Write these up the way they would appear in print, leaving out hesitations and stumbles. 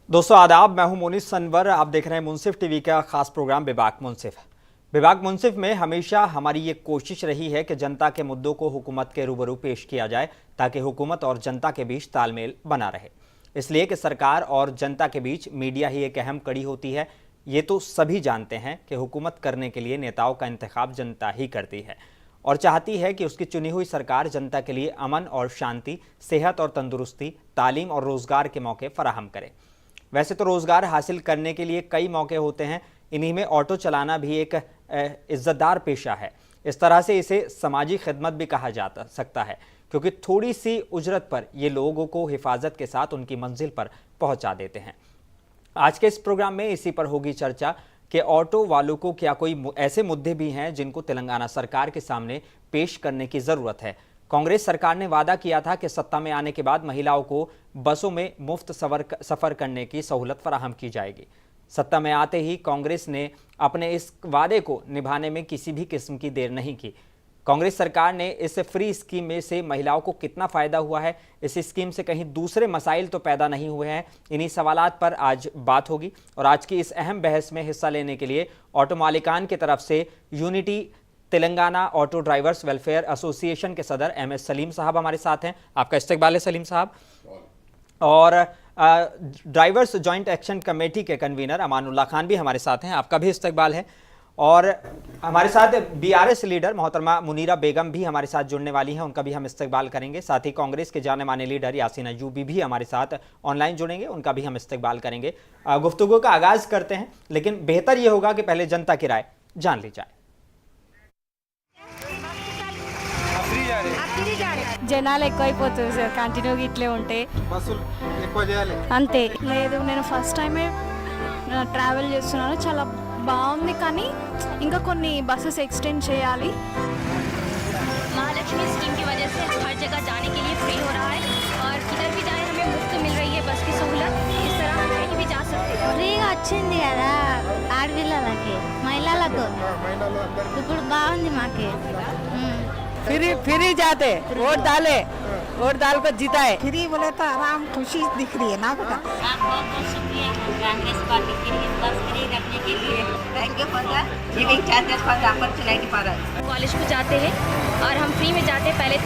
दोस्तों आदाब, मैं हूं मोनिस सनवर। आप देख रहे हैं मुंसिफ टीवी का खास प्रोग्राम विभाग मुंसिफ। विभाग मुंसिफ में हमेशा हमारी ये कोशिश रही है कि जनता के मुद्दों को हुकूमत के रूबरू पेश किया जाए ताकि हुकूमत और जनता के बीच तालमेल बना रहे। इसलिए कि सरकार और जनता के बीच मीडिया ही एक अहम कड़ी होती है। ये तो सभी जानते हैं कि हुकूमत करने के लिए नेताओं का इंतखाब जनता ही करती है और चाहती है कि उसकी चुनी हुई सरकार जनता के लिए अमन और शांति, सेहत और तंदुरुस्ती, तालीम और रोजगार के मौके फराहम करे। वैसे तो रोजगार हासिल करने के लिए कई मौके होते हैं, इन्हीं में ऑटो चलाना भी एक इज्जतदार पेशा है। इस तरह से इसे समाजी खिदमत भी कहा जा सकता है क्योंकि थोड़ी सी उजरत पर ये लोगों को हिफाजत के साथ उनकी मंजिल पर पहुंचा देते हैं। आज के इस प्रोग्राम में इसी पर होगी चर्चा कि ऑटो वालों को क्या कोई ऐसे मुद्दे भी हैं जिनको तेलंगाना सरकार के सामने पेश करने की ज़रूरत है। कांग्रेस सरकार ने वादा किया था कि सत्ता में आने के बाद महिलाओं को बसों में मुफ्त सफ़र करने की सहूलत फराहम की जाएगी। सत्ता में आते ही कांग्रेस ने अपने इस वादे को निभाने में किसी भी किस्म की देर नहीं की। कांग्रेस सरकार ने इस फ्री स्कीम में से महिलाओं को कितना फ़ायदा हुआ है, इस स्कीम से कहीं दूसरे मसाइल तो पैदा नहीं हुए हैं, इन्हीं सवालात पर आज बात होगी। और आज की इस अहम बहस में हिस्सा लेने के लिए ऑटो मालिकान की तरफ से unity Telangana auto drivers welfare association के सदर MS सलीम साहब हमारे साथ हैं। आपका इस्तकबाल है सलीम साहब। और ड्राइवर्स जॉइंट एक्शन कमेटी के कन्वीनर अमानुल्लाह खान भी हमारे साथ हैं, आपका भी इस्तकबाल है। और हमारे साथ BRS लीडर मोहतरमा मुनीरा बेगम भी हमारे साथ जुड़ने वाली हैं, उनका भी हम इस्तकबाल करेंगे। साथ ही कांग्रेस के जाने माने लीडर यासीन अयूबी भी हमारे साथ ऑनलाइन जुड़ेंगे, उनका भी हम इस्तकबाल करेंगे। गुफ्तगू का आगाज़ करते हैं, लेकिन बेहतर ये होगा कि पहले जनता की राय जान ली जाए। జనాలు ఎక్కువైపోతుంది సార్, కంటిన్యూగా ఇట్లే ఉంటే బస్సులు ఎక్కువ చేయాలి అంతే. లేదు, నేను ఫస్ట్ టైమే ట్రావెల్ చేస్తున్నాను, చాలా బాగుంది, కానీ ఇంకా కొన్ని బస్సెస్ एक्सटेंड చేయాలి. महालक्ष्मी स्कीम की वजह से हर जगह जाने के लिए फ्री हो रहा है और किधर भी जाए हमें मुफ्त मिल रही है बस की सहूलत। इस तरह हम कहीं भी जा सकते हैं। ఫ్రీగా వచ్చింది కదా ఆడపిల్లలకి, మహిళలకు. ఇప్పుడు బాగుంది మాకి. फ्री जाते, वोट डाल कर जीता है। फ्री बोले तो आराम खुशी दिख रही है ना बेटा। आप बहुत बहुत शुक्रिया कांग्रेस पार्टी के लिए बस फ्री रखने के लिए। Thank you for the giving charges for the opportunity for us. College को जाते हैं और हम फ्री में जाते, पहले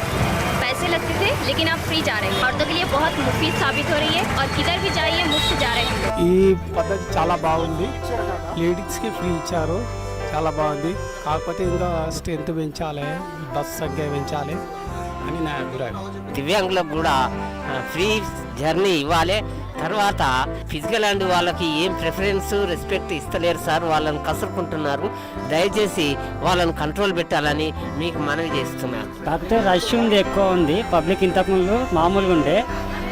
पैसे लगते थे लेकिन अब फ्री जा रहे हैं। औरतों के लिए बहुत मुफीद साबित हो रही है और किधर भी जाइए मुफ्त जा रहे हैं। ఈ పద్ధతి చాలా బాగుంది, లేడీస్కి ఫ్రీ ఇచ్చారు, చాలా బాగుంది. కాకపోతే ఇంకా స్ట్రెంత్ పెంచాలి, బస్ సంఖ్య పెంచాలి అని నా అభిప్రాయం. దివ్యాంగులకు కూడా ఫ్రీ జర్నీ ఇవ్వాలి. తర్వాత ఫిజికల్ అండ్ వాళ్ళకి ఏం ప్రిఫరెన్స్ రెస్పెక్ట్ ఇస్తలేరు సార్, వాళ్ళని కసురుకుంటున్నారు. దయచేసి వాళ్ళని కంట్రోల్ పెట్టాలని మీకు మనవి చేస్తున్నాను. కాకపోతే రష్ ఉంది, ఎక్కువ ఉంది పబ్లిక్. ఇంతకుముందు మామూలుగా ఉండే,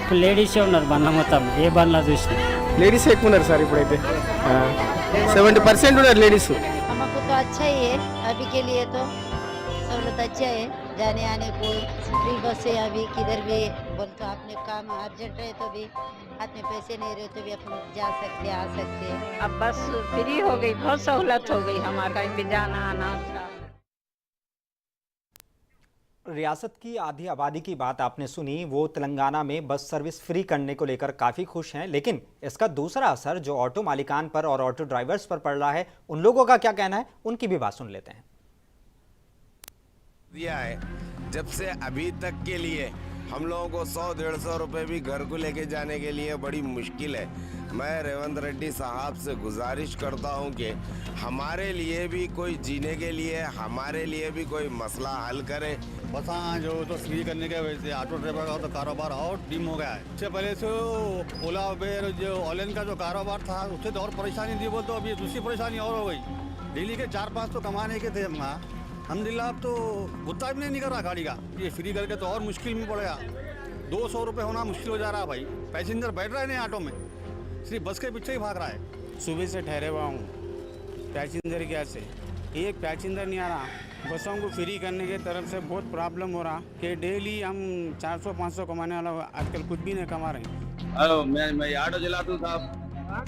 ఇప్పుడు లేడీసే ఉన్నారు బండ్ల మొత్తం, ఏ బండ్లా చూసినా లేడీస్ ఎక్కువ ఉన్నారు సార్. ఇప్పుడైతే 70% ఉన్నారు లేడీస్. हमको तो अच्छा ही है, अभी के लिए तो सहूलत अच्छा है, जाने आने को फ्री बस से अभी किधर भी बोल तो अपने काम अर्जेंट है तो भी हाथ में पैसे नहीं रहे तो भी अपन जा सकते आ सकते। अब बस फ्री हो गई, बहुत सहूलत हो गई हमारा, कहीं भी जाना आना। रियासत की आधी आबादी की बात आपने सुनी, वो तेलंगाना में बस सर्विस फ्री करने को लेकर काफ़ी खुश हैं, लेकिन इसका दूसरा असर जो ऑटो मालिकान पर और ऑटो ड्राइवर्स पर पड़ रहा है, उन लोगों का क्या कहना है, उनकी भी बात सुन लेते हैं। दिया है जब से अभी तक के लिए हम लोगों को 100-150 रुपए भी घर को लेके जाने के लिए बड़ी मुश्किल है। मैं रेवंत रेड्डी साहब से गुजारिश करता हूं कि हमारे लिए भी कोई जीने के लिए, हमारे लिए भी कोई मसला हल करे। बस हाँ, जो तो फ्री करने के वजह से ऑटो ड्राइवर का तो कारोबार और डिम हो गया है। इससे पहले से ओला उबेर जो ऑनलाइन का जो कारोबार था उससे तो और परेशानी थी, वो तो अभी दूसरी परेशानी और हो गई। डेली के 4-5 तो कमाने के थे हम, अलहमदिल्ला अब तो उतना भी नहीं कर रहा गाड़ी का। ये फ्री करके तो और मुश्किल में पड़ेगा। 200 रुपये होना मुश्किल हो जा रहा है भाई। पैसेंजर बैठ रहे हैं ऑटो में, सिर्फ बस के पीछे ही भाग रहा है। सुबह से ठहरे हुआ हूँ पैसेंजर क्या से, एक पैसेंजर नहीं आ रहा। बसों को फ्री करने के तरफ से बहुत प्रॉब्लम हो रहा कि डेली हम 400-500 कमाने वाला आजकल कुछ भी नहीं कमा रहे। హలో, मैं ఆటో చలాతూ సాబ్.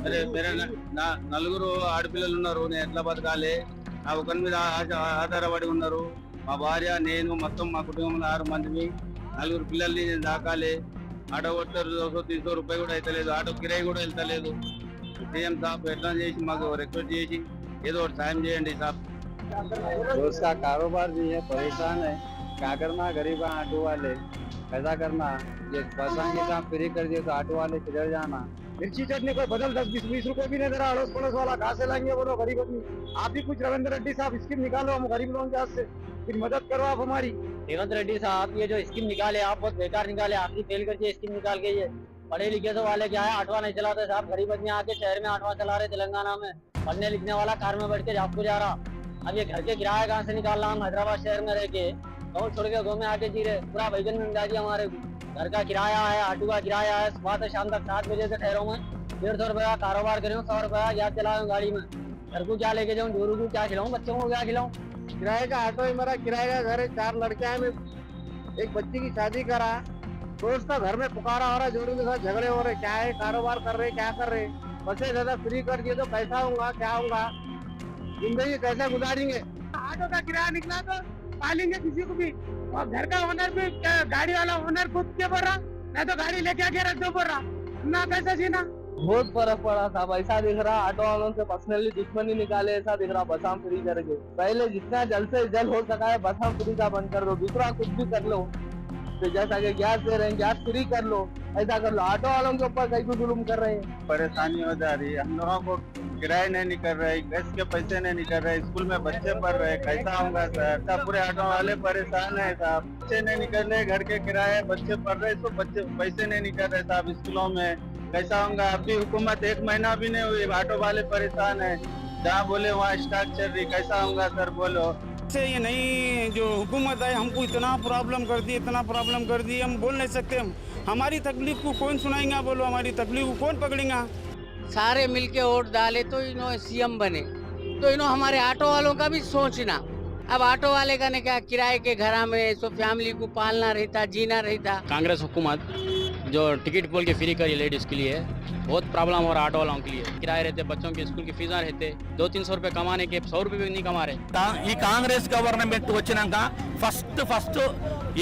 అరే मेरे నలుగురు ఆడపిల్లలు ఉన్నారు, నేను ఎట్లా బతకాలి? నా ఒకరి మీద ఆధారపడి ఉన్నారు. మా భార్య, నేను, మొత్తం మా కుటుంబంలో 6 మందిని, 4 పిల్లల్ని నేను దాకాలి. ఆటో కొడితే 200-300 రూపాయలు కూడా అయితే లేదు, ఆటో కిరాయి కూడా వెళ్తలేదు. సీఎం సాబ్ ఎట్లా చేసి మాకు రిక్వెస్ట్ చేసి ఏదో ఒకటి సాయం చేయండి సాబ్. रोज का कारोबार भी है, परेशान है, क्या करना गरीब ऑटो वाले, कैसा करना, ये बसा के काम फ्री कर दिए तो ऑटो वाले किधर जाना। मिर्ची चटनी कोई बदल 10-20 रुपए भी नहीं दे रहा, अड़ोस पड़ोस वाला कहाँ से लाएंगे बोलो गरीब आदमी। आप भी कुछ रविंद्र रेड्डी साहब स्कीम निकालो, हम गरीब लोगों के हाथ से फिर मदद करो आप हमारी। रेवंत रेड्डी साहब ये जो स्कीम निकाले आप बहुत बेकार निकाले, आखिरी फेल कर दिए स्कीम निकाल के। ये पढ़े लिखे तो वाले क्या है, ऑटो नहीं चलाते साहब, गरीब आदमी आके शहर में ऑटो चला रहे तेलंगाना में, पढ़ने लिखने वाला कार में बैठ के आपको जा रहा। अब ये घर के किराया कहाँ से निकालना, हम हैदराबाद शहर में रह के गाँव छोड़ के गाँव में आके जी रहे, पूरा भैजन में मिला दिया हमारे। घर का किराया है, ऑटो का किराया है, सुबह से शाम तक 7 बजे से ठहरों में 150 रुपये का कारोबार करूँ, 100 रुपया याद चलाऊँ गाड़ी में, घर को क्या लेके जाऊँ, जोरू को क्या खिलाऊँ, बच्चों को क्या खिलाऊँ। किराए का ऑटो है मेरा, किराए का घर है, 4 लड़के हैं, मैं एक बच्ची की शादी करा, रोज तो घर में पुकारा हो रहा है, जोड़ों के साथ झगड़े हो रहे, क्या है कारोबार कर रहे क्या कर रहे, बसें ज्यादा फ्री कर दिए तो कैसा होगा क्या होगा, जिंदगी कैसे गुजारेंगे। ऑटो का किराया निकला तो पालेंगे किसी को भी, और घर का ओनर भी, गाड़ी वाला ओनर खुद के बोल रहा, मैं तो गाड़ी लेके आके रख दो बोल रहा, ना कैसे जीना। बहुत फर्क पड़ा था, ऐसा दिख रहा ऑटो वालों से पर्सनली दुश्मनी निकाले, ऐसा दिख रहा बस हम फ्री करके। पहले जितना जल्द से जल्द हो सका है बस हम फ्री का बंद कर दो, दूसरा कुछ भी कर लो, तो जैसा कि गैस दे रहे हैं गैस फ्री कर लो, ऐसा कर लो। ऑटो वालों के ऊपर कई जुल्म कर रहे हैं, परेशानी हो जा रही है, हम लोगों को किराए नहीं निकल रहे, गैस के पैसे नहीं निकल रहे, स्कूल में बच्चे पढ़ रहे, कैसा होगा सर। सब पूरे ऑटो वाले परेशान है साहब, बच्चे नहीं निकल रहे, घर के किराए, बच्चे पढ़ रहे तो बच्चे पैसे नहीं निकल रहे साहब स्कूलों में, कैसा होगा। अभी हुकूमत 1 महीना भी नहीं हुई, ऑटो वाले परेशान है, जहाँ बोले वहाँ स्टाक चल रही, कैसा होगा सर बोलो। से ये नई जो हुकूमत है हमको इतना प्रॉब्लम कर दी, इतना प्रॉब्लम कर दी, हम बोल नहीं सकते। हम हमारी तकलीफ को कौन सुनाएंगा बोलो, हमारी तकलीफ को कौन पकड़ेगा। सारे मिलके वोट डाले तो इन्होंने सीएम बने, तो इन्होंने हमारे ऑटो वालों का भी सोचना। अब ऑटो वाले का ने क्या किराए के घर में सो फैमिली को पालना रहता, जीना रहता। कांग्रेस हुकूमत जो टिकट बोल के फ्री करी लेडीज के लिए, बहुत प्रॉब्लम हो रहा ऑटो वालों के लिए। किराए रहते, बच्चों के स्कूल की फीसा रहते, 200-300 रुपये कमाने के 100 रुपये भी नहीं कमा रहे। ఈ కాంగ్రెస్ గవర్నమెంట్ వచ్చినాక ఫస్ట్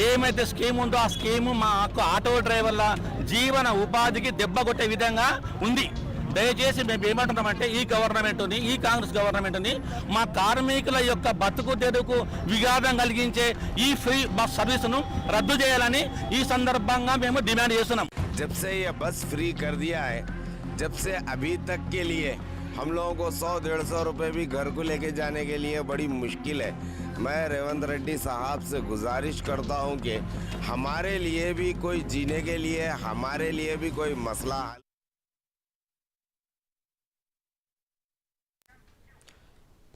ఏమైతే స్కీమ్ ఉందో ఆ స్కీమ్ మాకు ఆటో డ్రైవర్ల జీవన ఉపాధికి దెబ్బ కొట్టే విధంగా ఉంది। దయచేసి మేము ఏమంటున్నామంటే ఈ గవర్నమెంట్ని, ఈ కాంగ్రెస్ గవర్నమెంట్ని మా కార్మికుల యొక్క బతుకు తెరుకు విఘాతం కలిగించే ఈ ఫ్రీ బస్ సర్వీసును రద్దు చేయాలని ఈ సందర్భంగా మేము డిమాండ్ చేస్తున్నాం। जब से ये बस फ्री कर दिया है, जब से अभी तक के लिए हम लोगों को 100-150 रुपए भी घर को लेके जाने के लिए बड़ी मुश्किल है। मैं रेवंत रेड्डी साहब से गुजारिश करता हूं कि हमारे लिए भी कोई जीने के लिए, हमारे लिए भी कोई मसला हल।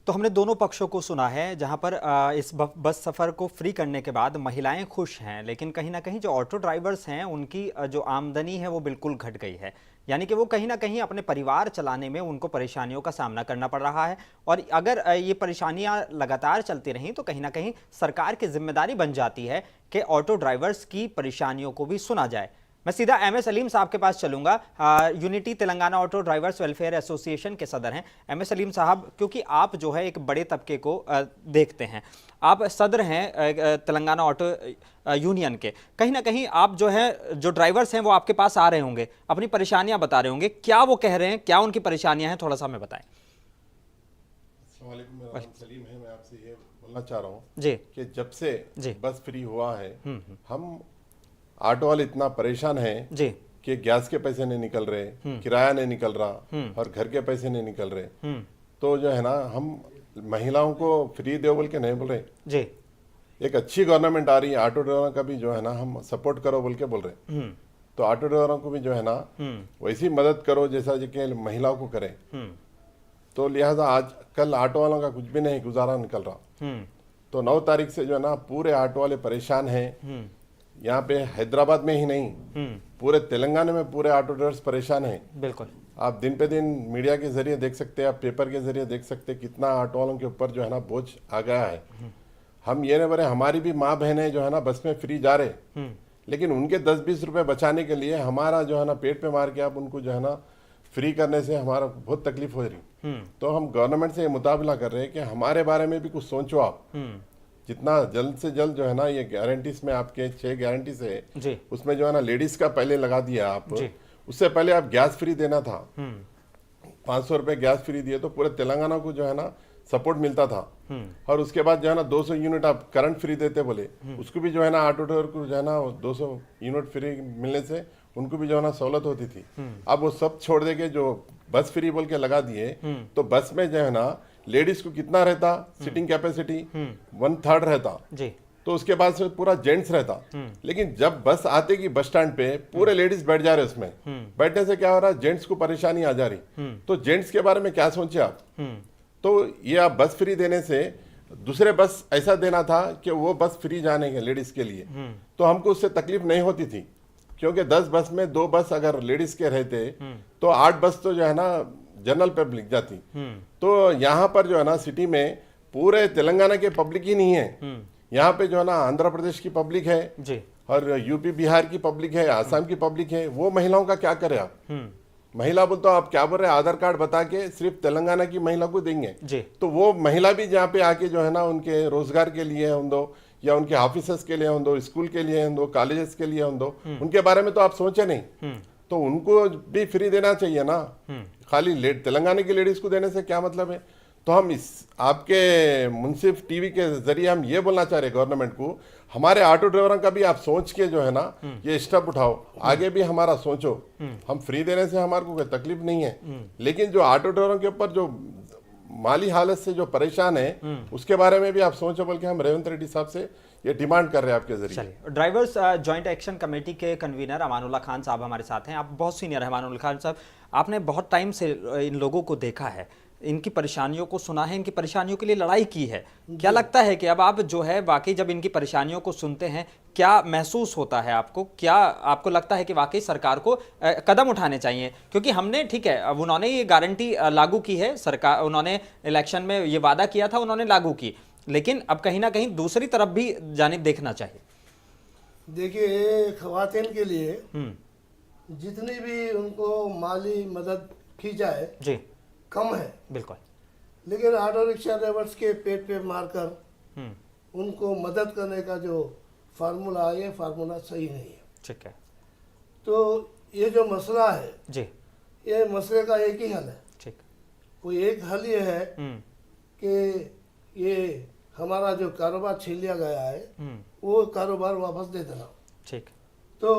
तो हमने दोनों पक्षों को सुना है, जहां पर इस बस सफ़र को फ्री करने के बाद महिलाएं खुश हैं, लेकिन कहीं ना कहीं जो ऑटो ड्राइवर्स हैं उनकी जो आमदनी है वो बिल्कुल घट गई है। यानी कि वो कहीं ना कहीं अपने परिवार चलाने में उनको परेशानियों का सामना करना पड़ रहा है, और अगर ये परेशानियां लगातार चलती रहीं तो कहीं ना कहीं सरकार की जिम्मेदारी बन जाती है कि ऑटो ड्राइवर्स की परेशानियों को भी सुना जाए। मैं सीधा एम एस सलीम साहब के पास चलूंगा, unity Telangana auto drivers welfare association के सदर हैं। एम एस सलीम साहब, क्योंकि आप जो है एक बड़े तबके को देखते हैं, आप सदर हैं तेलंगाना ऑटो यूनियन के, कहीं ना कहीं आप जो है जो ड्राइवर्स हैं वो आपके पास आ रहे होंगे, अपनी परेशानियां बता रहे होंगे, क्या वो कह रहे हैं, क्या उनकी परेशानियां हैं, थोड़ा सा हमें बताएं। मेरा नाम सलीम है, मैं आपसे ये बोलना चाह रहा हूँ जी कि जब से बस फ्री हुआ है हम ऑटो वाले इतना परेशान हैं जी कि गैस के पैसे नहीं निकल रहे, किराया नहीं निकल रहा और घर के पैसे नहीं निकल रहे। तो जो है ना, हम महिलाओं को फ्री दो बोल के नहीं बोल रहे जी, एक अच्छी गवर्नमेंट आ रही है, ऑटो ड्राइवरों का भी जो है ना हम सपोर्ट करो बोल के बोल रहे। तो ऑटो ड्राइवरों को भी जो है ना वैसी मदद करो जैसा कि महिलाओं को करें। तो लिहाजा आज कल ऑटो वालों का कुछ भी नहीं गुजारा निकल रहा। तो 9 तारीख से जो है ना पूरे ऑटो वाले परेशान हैं। यहाँ पे हैदराबाद में ही नहीं, पूरे तेलंगाना में पूरे ऑटो ड्राइवर्स परेशान हैं। बिल्कुल, आप दिन पे दिन मीडिया के जरिए देख सकते हैं, आप पेपर के जरिए देख सकते हैं कितना ऑटो वालों के ऊपर जो है ना बोझ आ गया है। हम ये नहीं बोले, हमारी भी माँ बहनें जो है ना बस में फ्री जा रहे, लेकिन उनके 10-20 रुपए बचाने के लिए हमारा जो है ना पेट पे मार के आप उनको जो है ना फ्री करने से हमारा बहुत तकलीफ हो रही। तो हम गवर्नमेंट से ये मुताबिला कर रहे हैं कि हमारे बारे में भी कुछ सोचो आप, जितना जल्द से जल्द जो है ना, ये गारंटीज में आपके 6 गारंटीज है जी, उसमें जो है ना लेडीज का पहले लगा दिया आप। जी। उससे पहले आप गैस फ्री देना था, 500 रुपए गैस फ्री दिए तो पूरे तेलंगाना को जो है ना सपोर्ट मिलता था। और उसके बाद जो है ना 200 यूनिट आप करंट फ्री देते बोले, उसको भी जो है ना ऑटो ड्राइवर को जो है ना 200 यूनिट फ्री मिलने से उनको भी जो है ना सहूलत होती थी। अब वो सब छोड़ दे के जो बस फ्री बोल के लगा दिए, तो बस में जो है ना लेडीज को कितना रहता सीटिंग कैपेसिटी, 1/3 रहता जी, तो उसके बाद से पूरा जेंट्स रहता। लेकिन जब बस आते की बस स्टैंड पे पूरे लेडीज बैठ जा रहे उसमें, बैठने से क्या हो रहा है, जेंट्स को परेशानी आ जा रही। तो जेंट्स के बारे में क्या सोचे आप? तो ये आप बस फ्री देने से दूसरे बस ऐसा देना था कि वो बस फ्री जाने के लेडीज के लिए, तो हमको उससे तकलीफ नहीं होती थी, क्योंकि 10 बस में 2 बस अगर लेडीज के रहते तो 8 बस तो जो है ना जनरल पब्लिक जाती। तो यहाँ पर जो है ना सिटी में पूरे तेलंगाना के पब्लिक ही नहीं है, यहाँ पे जो है ना आंध्र प्रदेश की पब्लिक है जी, और यूपी बिहार की पब्लिक है, आसाम की पब्लिक है। वो महिलाओं का क्या करे आप? महिला बोल तो आप क्या बोल रहे हैं, आधार कार्ड बता के सिर्फ तेलंगाना की महिला को देंगे जी, तो वो महिला भी जहाँ पे आके जो है ना उनके रोजगार के लिए होंदो या उनके ऑफिसर्स के लिए होंदो, स्कूल के लिए होंदो, कॉलेजेस के लिए होंदो, उनके बारे में तो आप सोचे नहीं। तो उनको भी फ्री देना चाहिए ना, खाली तेलंगाना की लेडीज को देने से क्या मतलब है? तो हम इस आपके मुंसिफ टीवी के जरिए हम ये बोलना चाह रहे गवर्नमेंट को, हमारे ऑटो ड्राइवरों का भी आप सोच के जो है ना ये स्टेप उठाओ, आगे भी हमारा सोचो। हम फ्री देने से हमारे को कोई तकलीफ नहीं है, लेकिन जो ऑटो ड्राइवरों के ऊपर जो माली हालत से जो परेशान है उसके बारे में भी आप सोचो, बल्कि हम रेवंत रेड्डी साहब से ये डिमांड कर रहे हैं आपके जरिए। चलिए, ड्राइवर्स जॉइंट एक्शन कमेटी के कन्वीनर अमानुल्लाह खान साहब हमारे साथ हैं। आप बहुत सीनियर हैं अमानुल्लाह खान साहब, आपने बहुत टाइम से इन लोगों को देखा है, इनकी परेशानियों को सुना है, इनकी परेशानियों के लिए लड़ाई की है। क्या लगता है कि अब आप जो है वाकई जब इनकी परेशानियों को सुनते हैं क्या महसूस होता है आपको? क्या आपको लगता है कि वाकई सरकार को कदम उठाने चाहिए? क्योंकि हमने ठीक है, अब उन्होंने ये गारंटी लागू की है सरकार, उन्होंने इलेक्शन में ये वादा किया था, उन्होंने लागू की, लेकिन अब कहीं ना कहीं दूसरी तरफ भी जानिब देखना चाहिए। देखिए, खवातीन के लिए जितनी भी उनको माली मदद की जाए जी कम है, बिल्कुल, लेकिन ऑटो रिक्शा ड्राइवर्स के पेट पे मारकर उनको मदद करने का जो फार्मूला है, ये फार्मूला सही नहीं है। ठीक है, तो ये जो मसला है जी, ये मसले का एक ही हल है। ठीक, वो एक हल ये है कि ये हमारा जो कारोबार छीन लिया गया है वो कारोबार वापस दे देना। ठीक, तो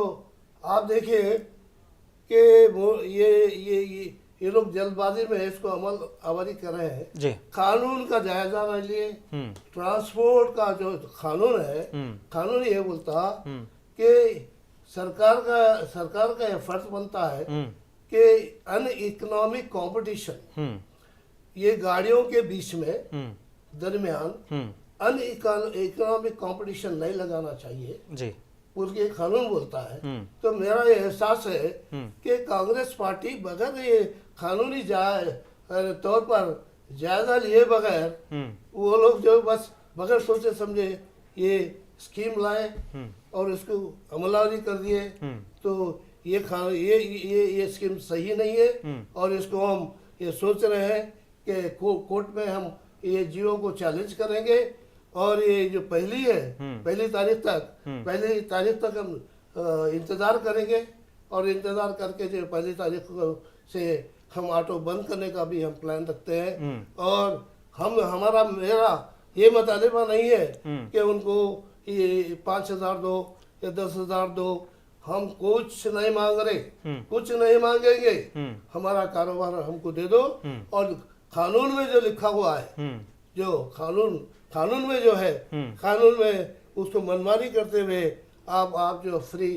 आप देखिए कि ये लोग जल्दबाजी में इसको अमल आवरी कर रहे हैं जी, कानून का जायजा नहीं लिए। ट्रांसपोर्ट का जो कानून है, कानून ये बोलता कि सरकार का ये फर्ज बनता है कि अन इकोनॉमिक कंपटीशन, ये गाड़ियों के बीच में दरमियान अन इकोनॉमिक कंपटीशन नहीं लगाना चाहिए जी, उसके कानून बोलता है। तो मेरा ये एहसास है कि कांग्रेस पार्टी बगैर ये कानूनी तौर पर जायजा लिए बगैर वो लोग जो बस बगैर सोचे समझे ये स्कीम लाए और इसको अमलावरी कर दिए, तो ये स्कीम सही नहीं है। और इसको हम ये सोच रहे हैं कि कोर्ट में हम ये जियो को चैलेंज करेंगे और ये जो पहली तारीख तक हम इंतज़ार करेंगे और इंतज़ार करके जो पहली तारीख से हम ऑटो बंद करने का भी हम प्लान रखते हैं। और मेरा ये मुतालिबा नहीं है कि उनको ये 5,000 दो या 10,000 दो, हम कुछ नहीं मांग रहे, कुछ नहीं मांगेंगे, हमारा कारोबार हमको दे दो। और कानून में जो लिखा हुआ है, जो कानून में जो है, कानून में उसको मनमानी करते हुए आप जो फ्री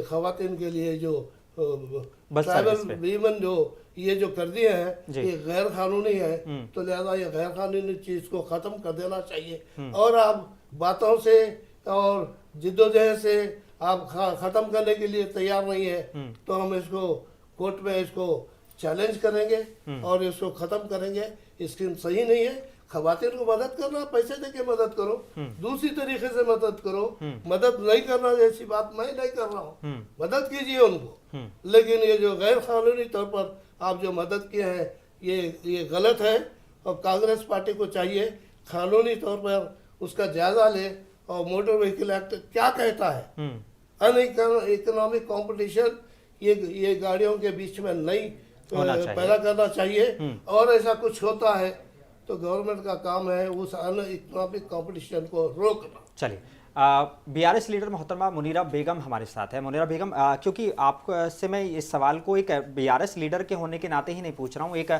खवातीन के लिए जो ट्राइबल वीमन जो ये जो कर दिए हैं ये गैर कानूनी है। तो लिहाजा ये गैर कानूनी चीज को खत्म कर देना चाहिए। और आप बातों से और जिद्दोजहद से आप खत्म करने के लिए तैयार नहीं है तो हम इसको कोर्ट में इसको चैलेंज करेंगे और इसको खत्म करेंगे। स्कीम सही नहीं है। खवातीन को मदद करना, पैसे दे के मदद करो, दूसरी तरीके से मदद करो। मदद नहीं करना जैसी बात मैं नहीं कर रहा हूँ, मदद कीजिए उनको, लेकिन ये जो गैर कानूनी तौर पर आप जो मदद किए हैं ये गलत है। और कांग्रेस पार्टी को चाहिए कानूनी तौर पर उसका जायजा ले और मोटर व्हीकल एक्ट क्या कहता है। इकोनॉमिक कंपटीशन ये गाड़ियों के बीच में नहीं पैदा करना चाहिए, और ऐसा कुछ होता है तो गवर्नमेंट का काम है उस इकोनॉमिक कंपटीशन को रोकना। चलिए, बीआरएस लीडर मोहतरमा मुनीरा बेगम हमारे साथ है। मुनीरा बेगम, क्योंकि आपसे मैं इस सवाल को एक बीआरएस लीडर के होने के नाते ही नहीं पूछ रहा हूँ, एक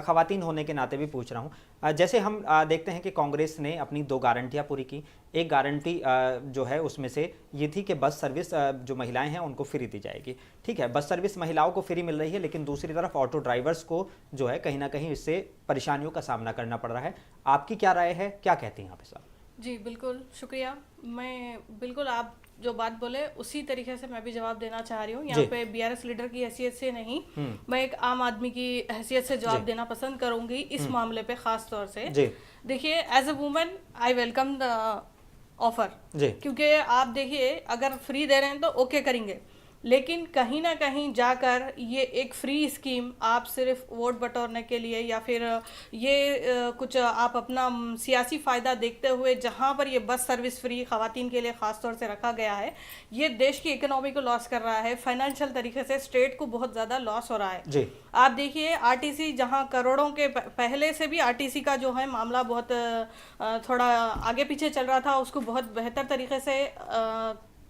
खवातीन होने के नाते भी पूछ रहा हूँ। जैसे हम देखते हैं कि कांग्रेस ने अपनी 2 गारंटियाँ पूरी की। एक गारंटी जो है उसमें से ये थी कि बस सर्विस जो महिलाएं हैं उनको फ्री दी जाएगी। ठीक है, बस सर्विस महिलाओं को फ्री मिल रही है, लेकिन दूसरी तरफ ऑटो ड्राइवर्स को जो है कहीं ना कहीं इससे परेशानियों का सामना करना पड़ रहा है। आपकी क्या राय है, क्या कहती हैं यहाँ पे साहब? जी बिल्कुल, शुक्रिया। मैं बिल्कुल आप जो बात बोले उसी तरीके से मैं भी जवाब देना चाह रही हूँ। यहाँ पे बीआरएस लीडर की हैसियत से नहीं, मैं एक आम आदमी की हैसियत से जवाब देना पसंद करूंगी इस मामले पे खास तौर से। देखिए, as a woman I welcome the offer, क्योंकि आप देखिए अगर फ्री दे रहे हैं तो ओके करेंगे, लेकिन कहीं ना कहीं जाकर ये एक फ्री स्कीम आप सिर्फ वोट बटोरने के लिए या फिर ये कुछ आप अपना सियासी फ़ायदा देखते हुए जहाँ पर ये बस सर्विस फ्री ख़वातीन के लिए ख़ास तौर से रखा गया है, ये देश की इकोनॉमी को लॉस कर रहा है। फाइनेंशियल तरीके से स्टेट को बहुत ज़्यादा लॉस हो रहा है। आप देखिए आरटीसी जहाँ करोड़ों के पहले से भी आरटीसी का जो है मामला बहुत थोड़ा आगे पीछे चल रहा था, उसको बहुत बेहतर तरीके से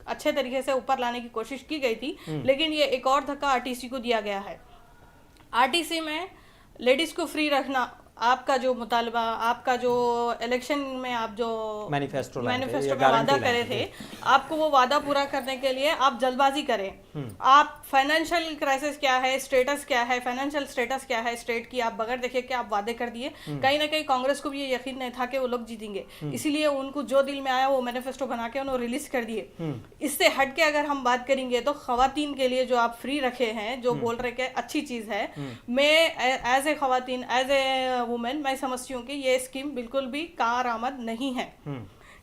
अच्छे तरीके से ऊपर लाने की कोशिश की गई थी, लेकिन ये एक और धक्का आरटीसी को दिया गया है। आरटीसी में लेडीज को फ्री रखना आपका जो मुतालबा, आपका जो इलेक्शन में आप जो मैनिफेस्टो में वादा करे थे, आपको वो वादा पूरा करने के लिए आप जल्दबाजी करें। आप फाइनेंशियल क्राइसिस क्या है, स्टेटस क्या है, फाइनेंशियल स्टेटस क्या है स्टेट की, आप बगैर देखे कि आप वादे कर दिए। कहीं ना कहीं कांग्रेस को भी ये यकीन नहीं था कि वो लोग जीतेंगे, इसीलिए उनको जो दिल में आया वो मैनिफेस्टो बना के उन्होंने रिलीज कर दिए। इससे हट के अगर हम बात करेंगे तो खवातीन के लिए जो आप फ्री रखे हैं, जो बोल रहे कि अच्छी चीज है, मैं एज ए खवातीन, एज ए वुमेन, मैं समझती हूँ कि ये स्कीम बिल्कुल भी कारआमद नहीं है।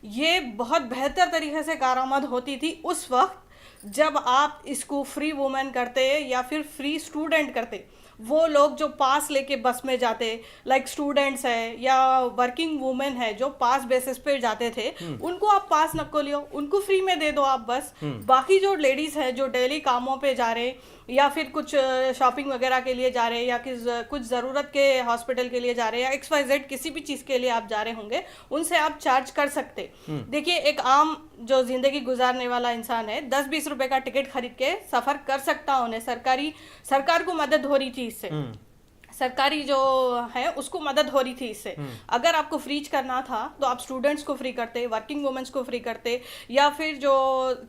ये बहुत बेहतर तरीके से कारआमद होती थी उस वक्त जब आप इसको फ्री वुमेन करते या फिर फ्री स्टूडेंट करते। वो लोग जो पास लेके बस में जाते, लाइक स्टूडेंट्स है या वर्किंग वुमेन है जो पास बेसिस पे जाते थे, उनको आप पास नको लियो, उनको फ्री में दे दो आप बस। बाकी जो लेडीज है जो डेली कामों पे जा रहे या फिर कुछ शॉपिंग वगैरह के लिए जा रहे या कुछ ज़रूरत के हॉस्पिटल के लिए जा रहे या XYZ किसी भी चीज़ के लिए आप जा रहे होंगे, उनसे आप चार्ज कर सकते। देखिए, एक आम जो जिंदगी गुजारने वाला इंसान है 10-20 रुपए का टिकट खरीद के सफ़र कर सकता, उन्हें सरकार को मदद हो रही थी इससे, सरकारी जो है उसको मदद हो रही थी इससे। अगर आपको फ्री करना था तो आप स्टूडेंट्स को फ्री करते, वर्किंग वुमेन्स को फ्री करते, या फिर जो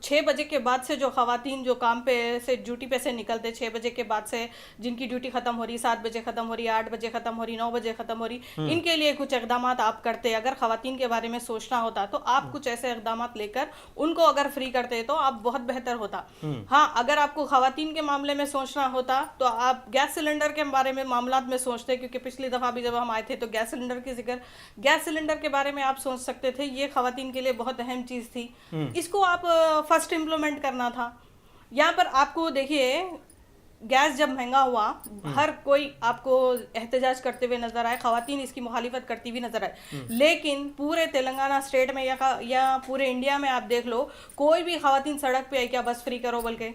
6 बजे के बाद से जो खवातीन जो काम पे से ड्यूटी पे से निकलते, 6 बजे के बाद से जिनकी ड्यूटी खत्म हो रही, 7 बजे खत्म हो रही, 8 बजे खत्म हो रही, 9 बजे खत्म हो रही, इनके लिए कुछ इकदाम आप करते। अगर खवातीन के बारे में सोचना होता तो आप कुछ ऐसे इकदाम लेकर उनको अगर फ्री करते तो आप बहुत बेहतर होता। हाँ, अगर आपको खवातीन के मामले में सोचना होता तो आप गैस सिलेंडर के बारे में मामला में सोचते, क्योंकि पिछली दफा भी जब हम आए थे तो गैस सिलेंडर के बारे में आप सोच सकते थे। ये खवातीन के लिए बहुत अहम चीज थी, इसको आप फर्स्ट इम्प्लीमेंट करना था। यहाँ पर आपको देखिए गैस जब महंगा हुआ, हर कोई आपको एहतजाज करते हुए नजर आए, खवातीन इसकी मुखालिफत करती हुई नजर आए, लेकिन पूरे तेलंगाना स्टेट में या पूरे इंडिया में आप देख लो, कोई भी खवातीन सड़क पे आए क्या बस फ्री करो बोल के,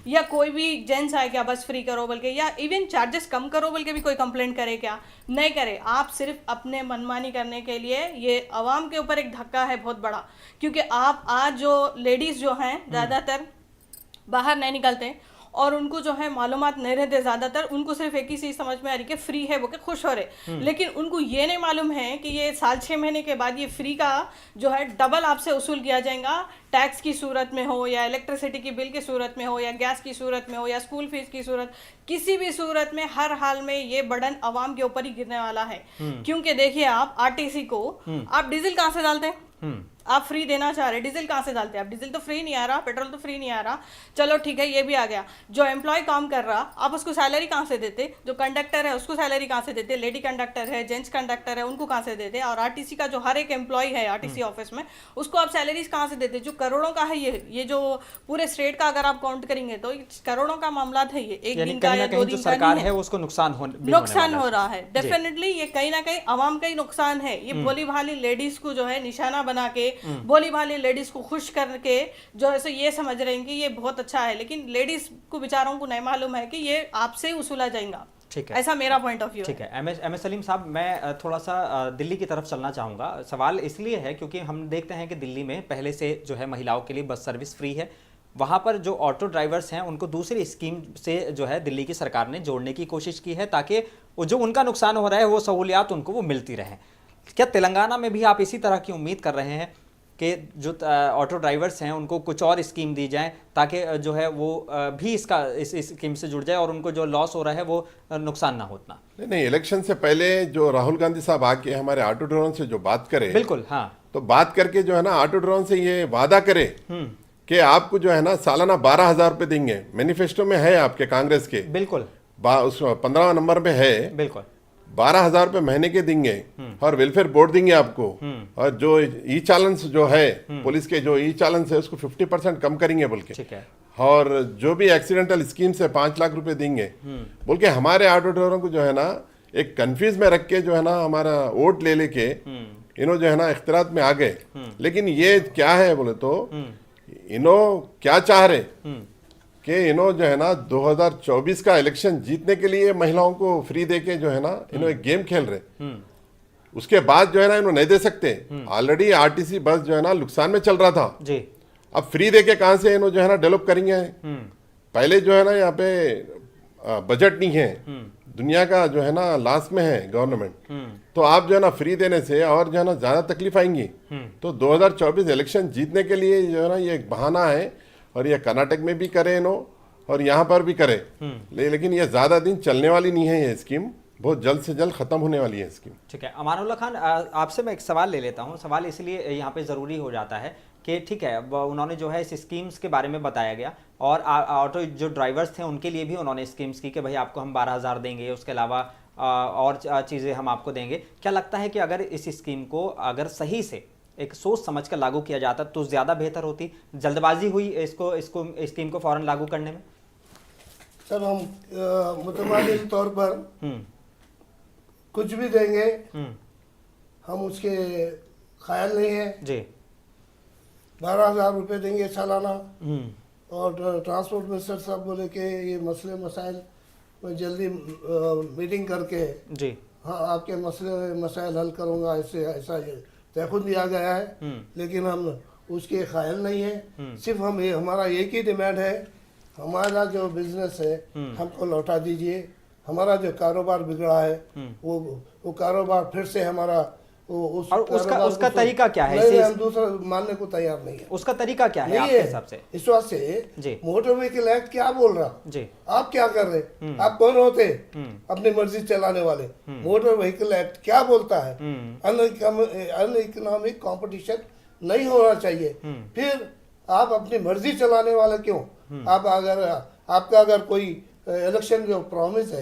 या कोई भी जेंट्स आए क्या बस फ्री करो बोल के, या इवन चार्जेस कम करो बोल के भी कोई कंप्लेंट करे क्या? नहीं करे। आप सिर्फ अपने मनमानी करने के लिए, ये अवाम के ऊपर एक धक्का है बहुत बड़ा, क्योंकि आप आज जो लेडीज जो हैं ज्यादातर बाहर नहीं निकलते और उनको जो है मालूमात नहीं रहते, ज्यादातर उनको सिर्फ एक ही चीज समझ में आ रही कि फ्री है वो के खुश हो रहे, लेकिन उनको ये नहीं मालूम है कि ये 6 महीने के बाद ये फ्री का जो है डबल आपसे वसूल किया जाएगा, टैक्स की सूरत में हो या इलेक्ट्रिसिटी की बिल की सूरत में हो या गैस की सूरत में हो या स्कूल फीस की सूरत, किसी भी सूरत में हर हाल में ये बर्डन अवाम के ऊपर ही गिरने वाला है। क्योंकि देखिए, आप आरटीसी को आप डीजल कहाँ से डालते हैं? आप फ्री देना चाह रहे, डीजल कहाँ से डालते हैं? आप डीजल तो फ्री नहीं आ रहा, पेट्रोल तो फ्री नहीं आ रहा, चलो ठीक है ये भी आ गया। जो एम्प्लॉय काम कर रहा, आप उसको सैलरी कहाँ से देते? जो कंडक्टर है उसको सैलरी कहाँ से देते? लेडी कंडक्टर है, जेंट्स कंडक्टर है, उनको कहाँ से देते? और आरटीसी का जो हर एक एम्प्लॉय है आरटीसी ऑफिस में, उसको आप सैलरीज कहाँ से देते? जो करोड़ों का है ये जो पूरे स्टेट का अगर आप काउंट करेंगे तो करोड़ों का मामला है। ये एक दिन का या 2 दिन का नहीं है, उसको नुकसान हो रहा है। डेफिनेटली ये कहीं ना कहीं अवाम का ही नुकसान है। ये भोली भाली लेडीज को जो है निशाना बना के भोली भाली लेडीज को खुश करके जो ऐसे ये समझ रहे हैं कि ये बहुत अच्छा है, लेकिन लेडीज को बेचारों को नहीं मालूम है कि ये आपसे ही वसूला जाएगा। ठीक है, ऐसा मेरा पॉइंट ऑफ व्यू है। ठीक है। एम एस सलीम साहब, मैं थोड़ा सा दिल्ली की तरफ चलना चाहूँगा। सवाल इसलिए है क्योंकि हम देखते हैं कि दिल्ली में पहले से जो है महिलाओं के लिए बस सर्विस फ्री है। वहाँ पर जो ऑटो ड्राइवर्स हैं उनको दूसरी स्कीम से जो है दिल्ली की सरकार ने जोड़ने की कोशिश की है ताकि जो उनका नुकसान हो रहा है वो सहूलियात उनको वो मिलती रहें। क्या तेलंगाना में भी आप इसी तरह की उम्मीद कर रहे हैं कि जो ऑटो ड्राइवर्स हैं उनको कुछ और स्कीम दी जाए ताकि जो है वो भी इस स्कीम से जुड़ जाए और उनको जो लॉस हो रहा है वो नुकसान ना हो उतना? नहीं, इलेक्शन से पहले जो राहुल गांधी साहब आके हमारे ऑटो ड्राइवर से जो बात करे, बिल्कुल, हाँ, तो बात करके जो है ना ऑटो ड्राइवर से ये वादा करे कि आपको जो है ना सालाना 12,000 रुपए देंगे। मैनिफेस्टो में है आपके कांग्रेस के, बिल्कुल, उस 15 नंबर पे है, बिल्कुल 12,000 रुपए महीने के देंगे और वेलफेयर बोर्ड देंगे आपको। और जो ई चालान्स जो है पुलिस के जो ई चालान्स है उसको 50% कम करेंगे बोल के। ठीक है। और जो भी एक्सीडेंटल स्कीम से 5 लाख रुपए देंगे बोल के हमारे ऑटो ड्राइवरों को जो है ना एक कंफ्यूज में रख के जो है ना हमारा वोट ले लेके इन्हों जो है ना इख्तिरात में आ गए। लेकिन ये क्या है बोले तो इन्हों क्या चाह रहे कि इन्हों जो है ना 2024 का इलेक्शन जीतने के लिए महिलाओं को फ्री देके जो है ना इन्हों एक गेम खेल रहे। उसके बाद जो है ना इन्हों नहीं दे सकते। ऑलरेडी आरटीसी बस जो है ना नुकसान में चल रहा था जी। अब फ्री देके कहां से इन्हों जो है ना डेवलप करेंगे। पहले जो है ना यहाँ पे बजट नहीं है, दुनिया का जो है ना लास्ट में है गवर्नमेंट, तो आप जो है ना फ्री देने से और जो है ना ज्यादा तकलीफ आएंगी। तो 2024 इलेक्शन जीतने के लिए जो है ना ये एक बहाना है और ये कर्नाटक में भी करे इन्हों और यहाँ पर भी करे। लेकिन ये ज्यादा दिन चलने वाली नहीं है, ये स्कीम बहुत जल्द से जल्द खत्म होने वाली है स्कीम। ठीक है। अमानुल्लाह खान, आपसे मैं एक सवाल ले लेता हूँ। सवाल इसलिए यहाँ पे ज़रूरी हो जाता है कि ठीक है उन्होंने जो है इस स्कीम्स के बारे में बताया गया और ऑटो जो ड्राइवर्स थे उनके लिए भी उन्होंने स्कीम्स की कि भाई आपको हम 12,000 देंगे, उसके अलावा और चीज़ें हम आपको देंगे। क्या लगता है कि अगर इस स्कीम को अगर सही से एक सोच समझ कर लागू किया जाता तो ज़्यादा बेहतर होती? जल्दबाजी हुई इसको स्कीम को फौरन लागू करने में? सर हम मुतमादिल तौर पर कुछ भी देंगे हम उसके ख्याल नहीं है जी। 12,000 रुपये देंगे सालाना और ट्रांसपोर्ट मिनिस्टर साहब बोले कि ये मसले मसाइल मैं जल्दी मीटिंग करके जी हाँ आपके मसले मसाइल हल करूँगा, ऐसे ऐसा तयखुद दिया गया है। लेकिन हम उसके ख्याल नहीं है। सिर्फ हम हमारा एक ही डिमांड है, हमारा जो बिजनेस है हमको लौटा दीजिए। हमारा जो कारोबार बिगड़ा है वो कारोबार फिर से हमारा उसका तरीका क्या है? नहीं, हम दूसरा मानने को तैयार नहीं है। उसका तरीका क्या है आपके हिसाब से? इस वास्ते मोटर व्हीकल एक्ट क्या बोल रहा जी, आप क्या कर रहे? आप कौन होते अपनी मर्जी चलाने वाले? मोटर व्हीकल एक्ट क्या बोलता है? अन इकोनॉमिक कंपटीशन नहीं होना चाहिए। फिर आप अपनी मर्जी चलाने वाले क्यों? आप अगर आपका अगर कोई इलेक्शन जो प्रॉमिस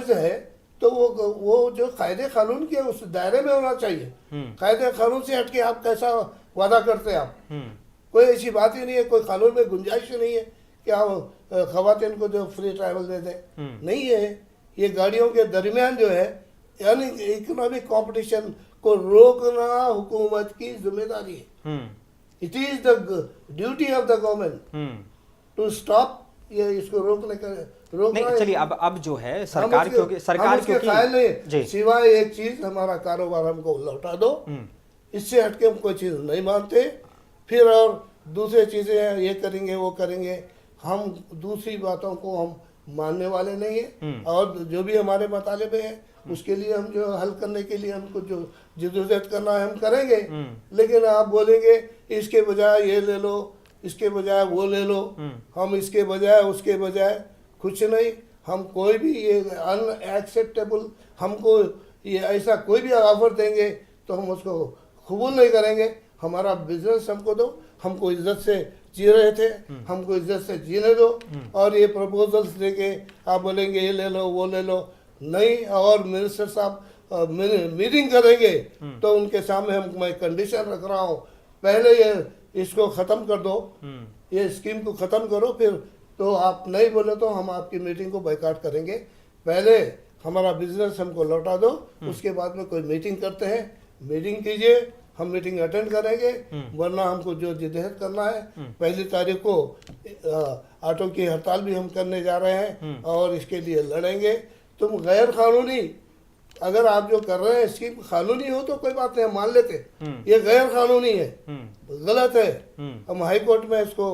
है तो वो जो कायदे कानून के उस दायरे में होना चाहिए। कायदे कानून से हटके आप कैसा वादा करते हैं? आप कोई ऐसी बात ही नहीं है, कोई कानून में गुंजाइश ही नहीं है कि आप खवातीन को जो फ्री ट्रैवल दे दें। नहीं है, ये गाड़ियों के दरमियान जो है यानी इकोनॉमिक कंपटीशन को रोकना हुकूमत की जिम्मेदारी है। It is the duty of the government to stop ये इसको रोकने का नहीं। चलिए अब जो है सरकार क्योंकि सिवाय एक चीज हमारा कारोबार हमको लौटा दो, इससे हटके हम कोई चीज नहीं मानते। फिर और दूसरी चीजें ये करेंगे वो करेंगे, हम दूसरी बातों को हम मानने वाले नहीं है। और जो भी हमारे मुतालिबे हैं उसके लिए हम जो हल करने के लिए हमको जो जिद्दोजहद करना है हम करेंगे। लेकिन आप बोलेंगे इसके बजाय ये ले लो, इसके बजाय वो ले लो, हम इसके बजाय उसके बजाय कुछ नहीं। हम कोई भी ये अनएक्सेप्टेबल हमको ये ऐसा कोई भी ऑफर देंगे तो हम उसको कबूल नहीं करेंगे। हमारा बिजनेस हमको दो, हमको इज्जत से जी रहे थे, हमको इज्जत से जीने दो। और ये प्रपोजल्स देके आप बोलेंगे ये ले लो वो ले लो, नहीं। और मिनिस्टर साहब मीटिंग करेंगे तो उनके सामने हम मैं कंडीशन रख रहा हूँ, पहले ये इसको ख़त्म कर दो, ये स्कीम को ख़त्म करो, फिर तो आप नहीं बोले तो हम आपकी मीटिंग को बायकॉट करेंगे। पहले हमारा बिजनेस हमको लौटा दो, उसके बाद में कोई मीटिंग करते हैं, मीटिंग कीजिए हम मीटिंग अटेंड करेंगे, वरना हमको जो जिद्दत करना है 1 तारीख को ऑटो की हड़ताल भी हम करने जा रहे हैं और इसके लिए लड़ेंगे। तुम गैर कानूनी, अगर आप जो कर रहे हैं स्कीम कानूनी हो तो कोई बात नहीं, हम मान लेते, ये गैर कानूनी है, गलत है, हम हाई कोर्ट में इसको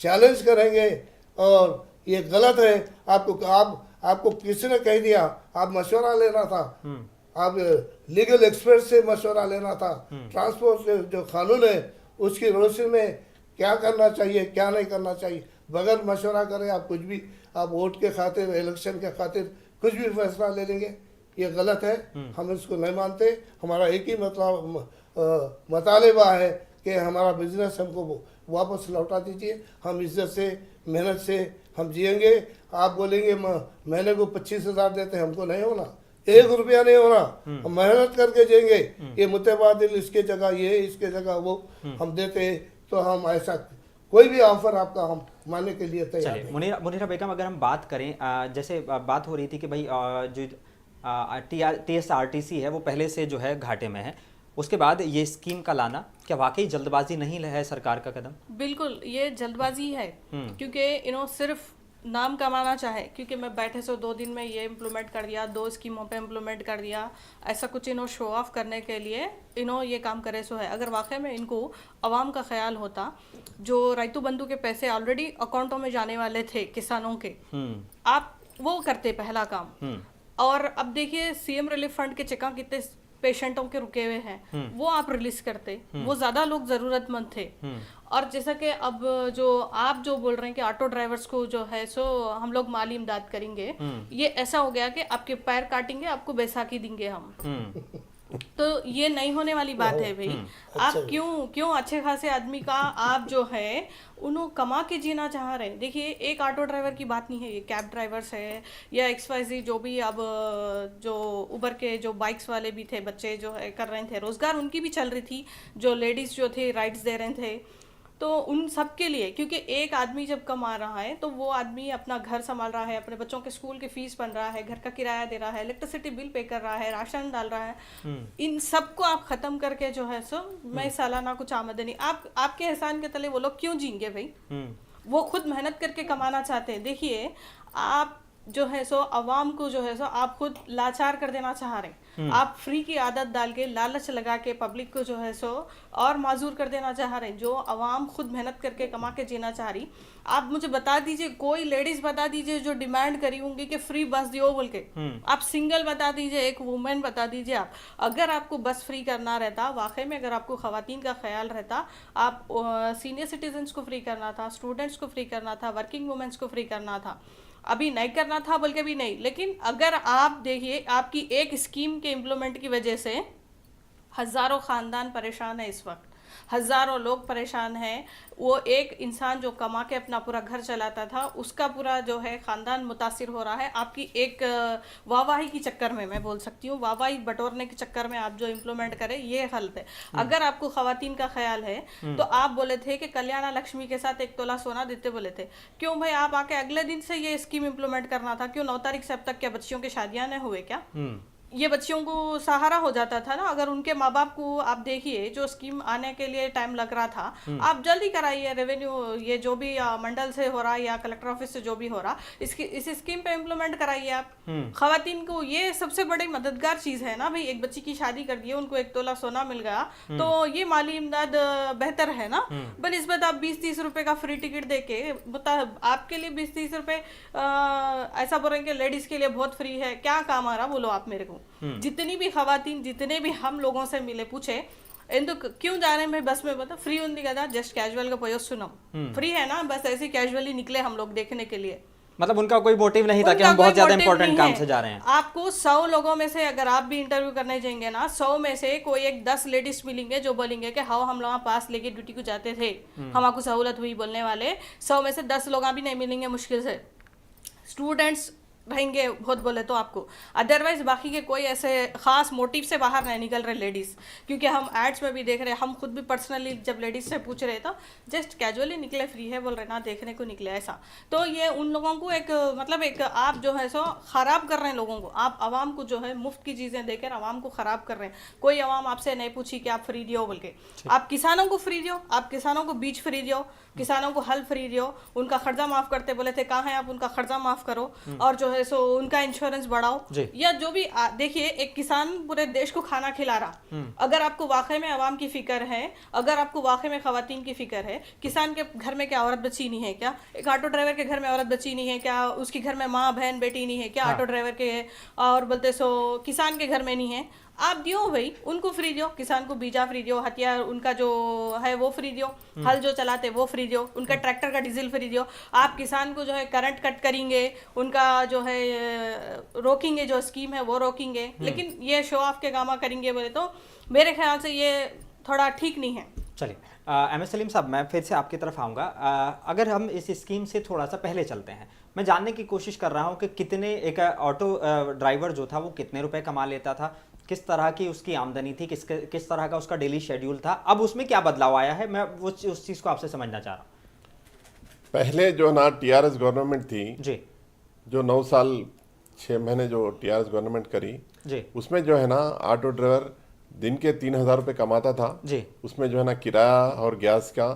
चैलेंज करेंगे और ये गलत है। आपको किसी ने कह दिया, आप मशवरा लेना था, आप लीगल एक्सपर्ट से मशवरा लेना था, ट्रांसपोर्ट से जो कानून है उसकी रोशनी में क्या करना चाहिए क्या नहीं करना चाहिए, बगैर मशवरा करें आप कुछ भी, आप वोट के खातिर, इलेक्शन के खातिर कुछ भी फैसला ले लेंगे, ये गलत है, हम इसको नहीं मानते। हमारा एक ही मुतालिबा है कि हमारा बिजनेस हमको वापस लौटा दीजिए, हम इज्जत से मेहनत से हम जिएंगे। आप बोलेंगे महीने को 25,000 देते, हमको नहीं होना, 1 रुपया नहीं होना, हम मेहनत करके जिएंगे। ये मुतबादिल इसके जगह ये, इसके जगह वो हम देते, तो हम ऐसा कोई भी ऑफर आपका हम मानने के लिए तैयार हैं। मुनीरा बेगम, अगर हम बात करें, जैसे बात हो रही थी कि भाई जो TSRTC है वो पहले से जो है घाटे में है, उसके बाद ये स्कीम का लाना क्या वाकई जल्दबाजी नहीं है सरकार का कदम? बिल्कुल ये जल्दबाजी है, क्योंकि सिर्फ नाम कमाना चाहे, क्योंकि मैं बैठे से 2 दिन में ये इम्प्लीमेंट कर दिया, 2 स्कीमों पे इम्प्लीमेंट कर दिया, ऐसा कुछ शो ऑफ करने के लिए ये काम करे सो है। अगर वाकई में इनको आवाम का ख्याल होता, जो राइतू बंधु के पैसे ऑलरेडी अकाउंटों में जाने वाले थे किसानों के, आप वो करते पहला काम। और अब देखिए CM रिलीफ फंड के चेक कितने पेशेंटों के रुके हुए हैं, वो आप रिलीज करते, वो ज्यादा लोग जरूरतमंद थे। और जैसा कि अब आप जो बोल रहे हैं कि ऑटो ड्राइवर्स को जो है सो हम लोग माली इमदाद करेंगे, ये ऐसा हो गया कि आपके पैर काटेंगे, आपको बैसाखी देंगे हम। तो ये नहीं होने वाली बात है भाई। आप क्यों अच्छे खासे आदमी का आप जो है उन्होंने कमा के जीना चाह रहे हैं। देखिए एक ऑटो ड्राइवर की बात नहीं है, ये कैब ड्राइवर्स है या XYZ जो भी, अब जो उबर के जो बाइक्स वाले भी थे, बच्चे जो है कर रहे थे, रोजगार उनकी भी चल रही थी, जो लेडीज जो थे राइड्स दे रहे थे, तो उन सब के लिए, क्योंकि एक आदमी जब कमा रहा है तो वो आदमी अपना घर संभाल रहा है, अपने बच्चों के स्कूल की फीस बन रहा है, घर का किराया दे रहा है, इलेक्ट्रिसिटी बिल पे कर रहा है, राशन डाल रहा है, इन सबको आप खत्म करके जो है सो मैं सालाना कुछ आमदनी, आपके एहसान के तले वो लोग क्यों जीएंगे भाई? वो खुद मेहनत करके कमाना चाहते हैं। देखिए आप जो है सो अवाम को जो है सो आप खुद लाचार कर देना चाह रहे हैं, आप फ्री की आदत डाल के लालच लगा के पब्लिक को जो है सो और माजूर कर देना चाह रहे हैं, जो अवाम खुद मेहनत करके कमा के जीना चाह रही। आप मुझे बता दीजिए, कोई लेडीज बता दीजिए जो डिमांड करी होंगी कि फ्री बस दियो बोल के, आप सिंगल बता दीजिए, एक वुमेन बता दीजिए। आप अगर आपको बस फ्री करना रहता, वाकई में अगर आपको खवातीन का ख्याल रहता, आप सीनियर सिटीजन्स को फ्री करना था, स्टूडेंट्स को फ्री करना था, वर्किंग वुमेन्स को फ्री करना था, अभी नहीं करना था बल्कि भी नहीं। लेकिन अगर आप देखिए आपकी एक स्कीम के इम्प्लीमेंट की वजह से हज़ारों ख़ानदान परेशान है, इस वक्त हज़ारों लोग परेशान हैं। वो एक इंसान जो कमा के अपना पूरा घर चलाता था, उसका पूरा जो है ख़ानदान मुतासिर हो रहा है आपकी एक वाहवाही के चक्कर में। मैं बोल सकती हूँ वाहवाही बटोरने के चक्कर में आप जो इम्प्लीमेंट करें, ये हल है। अगर आपको ख़वातीन का ख्याल है तो आप बोले थे कि कल्याणा लक्ष्मी के साथ 1 तोला सोना देते बोले थे, क्यों भाई आप आके अगले दिन से ये स्कीम इम्प्लीमेंट करना था? क्यों 9 तारीख से अब तक क्या बच्चियों की शादियां नहीं हुए क्या? ये बच्चियों को सहारा हो जाता था ना। अगर उनके माँ बाप को आप देखिए, जो स्कीम आने के लिए टाइम लग रहा था, आप जल्दी कराइए। रेवेन्यू ये जो भी मंडल से हो रहा है या कलेक्टर ऑफिस से जो भी हो रहा, इस स्कीम पे इम्प्लीमेंट कराइए आप। खवातीन को ये सबसे बड़ी मददगार चीज है ना भाई। एक बच्ची की शादी कर दी, उनको 1 तोला सोना मिल गया, तो ये माली इमदाद बेहतर है ना। बनिस्बत आप 20-30 रुपए का फ्री टिकट दे के, आपके लिए 20-30 रुपए ऐसा बोल रहे हैं कि लेडीज के लिए बहुत फ्री है, क्या काम आ रहा बोलो आप मेरे को। जितनी भी खवातीन, जितने भी हम लोगों से मिले, पूछे क्यों जा रहे हैं भाई बस में, बता फ्री उन्दी का जस्ट कैजुअल का पोयो सुनो, फ्री है ना, बस ऐसे कैजुअली निकले हम लोग देखने के लिए। मतलब उनका कोई मोटिव नहीं था कि हम बहुत ज्यादा इंपॉर्टेंट काम से जा रहे हैं। आपको 100 लोगों में से अगर आप भी इंटरव्यू करने जाएंगे ना, 100 में से कोई एक 10 लेडीज मिलेंगे जो बोलेंगे कि हाँ हम लोग पास लेके ड्यूटी को जाते थे, हमको सहूलत हुई बोलने वाले। 100 में से 10 लोग भी नहीं मिलेंगे मुश्किल से। स्टूडेंट्स रहेंगे बहुत बोले तो आपको, अदरवाइज बाकी के कोई ऐसे खास मोटिव से बाहर नहीं निकल रहे लेडीज़, क्योंकि हम एड्स में भी देख रहे हैं, हम खुद भी पर्सनली जब लेडीज़ से पूछ रहे तो जस्ट कैजुअली निकले, फ्री है बोल रहे ना, देखने को निकले ऐसा। तो ये उन लोगों को एक मतलब एक आप जो है सो ख़राब कर रहे हैं लोगों को, आप आवाम को जो है मुफ्त की चीज़ें देकर आवाम को ख़राब कर रहे हैं। कोई आवाम आपसे नहीं पूछी कि आप फ्री दियो बोल के, आप किसानों को फ्री दियो, आप किसानों को बीज फ्री दियो, किसानों को हल फ्री दियो, उनका खर्चा माफ़ करते बोले थे, कहाँ है आप उनका खर्चा माफ़ करो, और जो है सो उनका इंश्योरेंस बढ़ाओ, या जो भी देखिए एक किसान पूरे देश को खाना खिला रहा, अगर आपको वाकई में आवाम की फिक्र है, अगर आपको वाकई में खवातीन की फिक्र है, किसान के घर में क्या औरत बच्ची नहीं है क्या, एक ऑटो ड्राइवर के घर में औरत बच्ची नहीं है क्या, उसके घर में माँ बहन बेटी नहीं है क्या, ऑटो ड्राइवर के और बोलते सो किसान के घर में नहीं है, आप दियो भाई, उनको फ्री दियो, किसान को बीजा फ्री दियो, हथियार उनका जो है वो फ्री दियो, हल जो चलाते वो फ्री दियो, उनका ट्रैक्टर का डीजल फ्री दियो। आप किसान को जो है करंट कट करेंगे, उनका जो है रोकेंगे, जो स्कीम है वो रोकेंगे, लेकिन ये शो ऑफ के गामा करेंगे बोले तो मेरे ख्याल से ये थोड़ा ठीक नहीं है। चलिए एमएस सलीम साहब, मैं फिर से आपकी तरफ आऊँगा। अगर हम इस स्कीम से थोड़ा सा पहले चलते हैं, मैं जानने की कोशिश कर रहा हूँ कि कितने एक ऑटो ड्राइवर जो था वो कितने रुपए कमा लेता था, किस तरह की उसकी आमदनी थी, किस तरह का उसका डेली शेड्यूल था, अब उसमें क्या बदलाव आया है, मैं उस चीज़ को आपसे समझना चाह रहा हूँ। पहले जो ना टीआरएस गवर्नमेंट थी जी, जो 9 साल 6 महीने जो टीआरएस गवर्नमेंट करी जी, उसमें जो है ना ऑटो ड्राइवर दिन के 3,000 रुपये कमाता था जी, उसमें जो है ना किराया और गैस का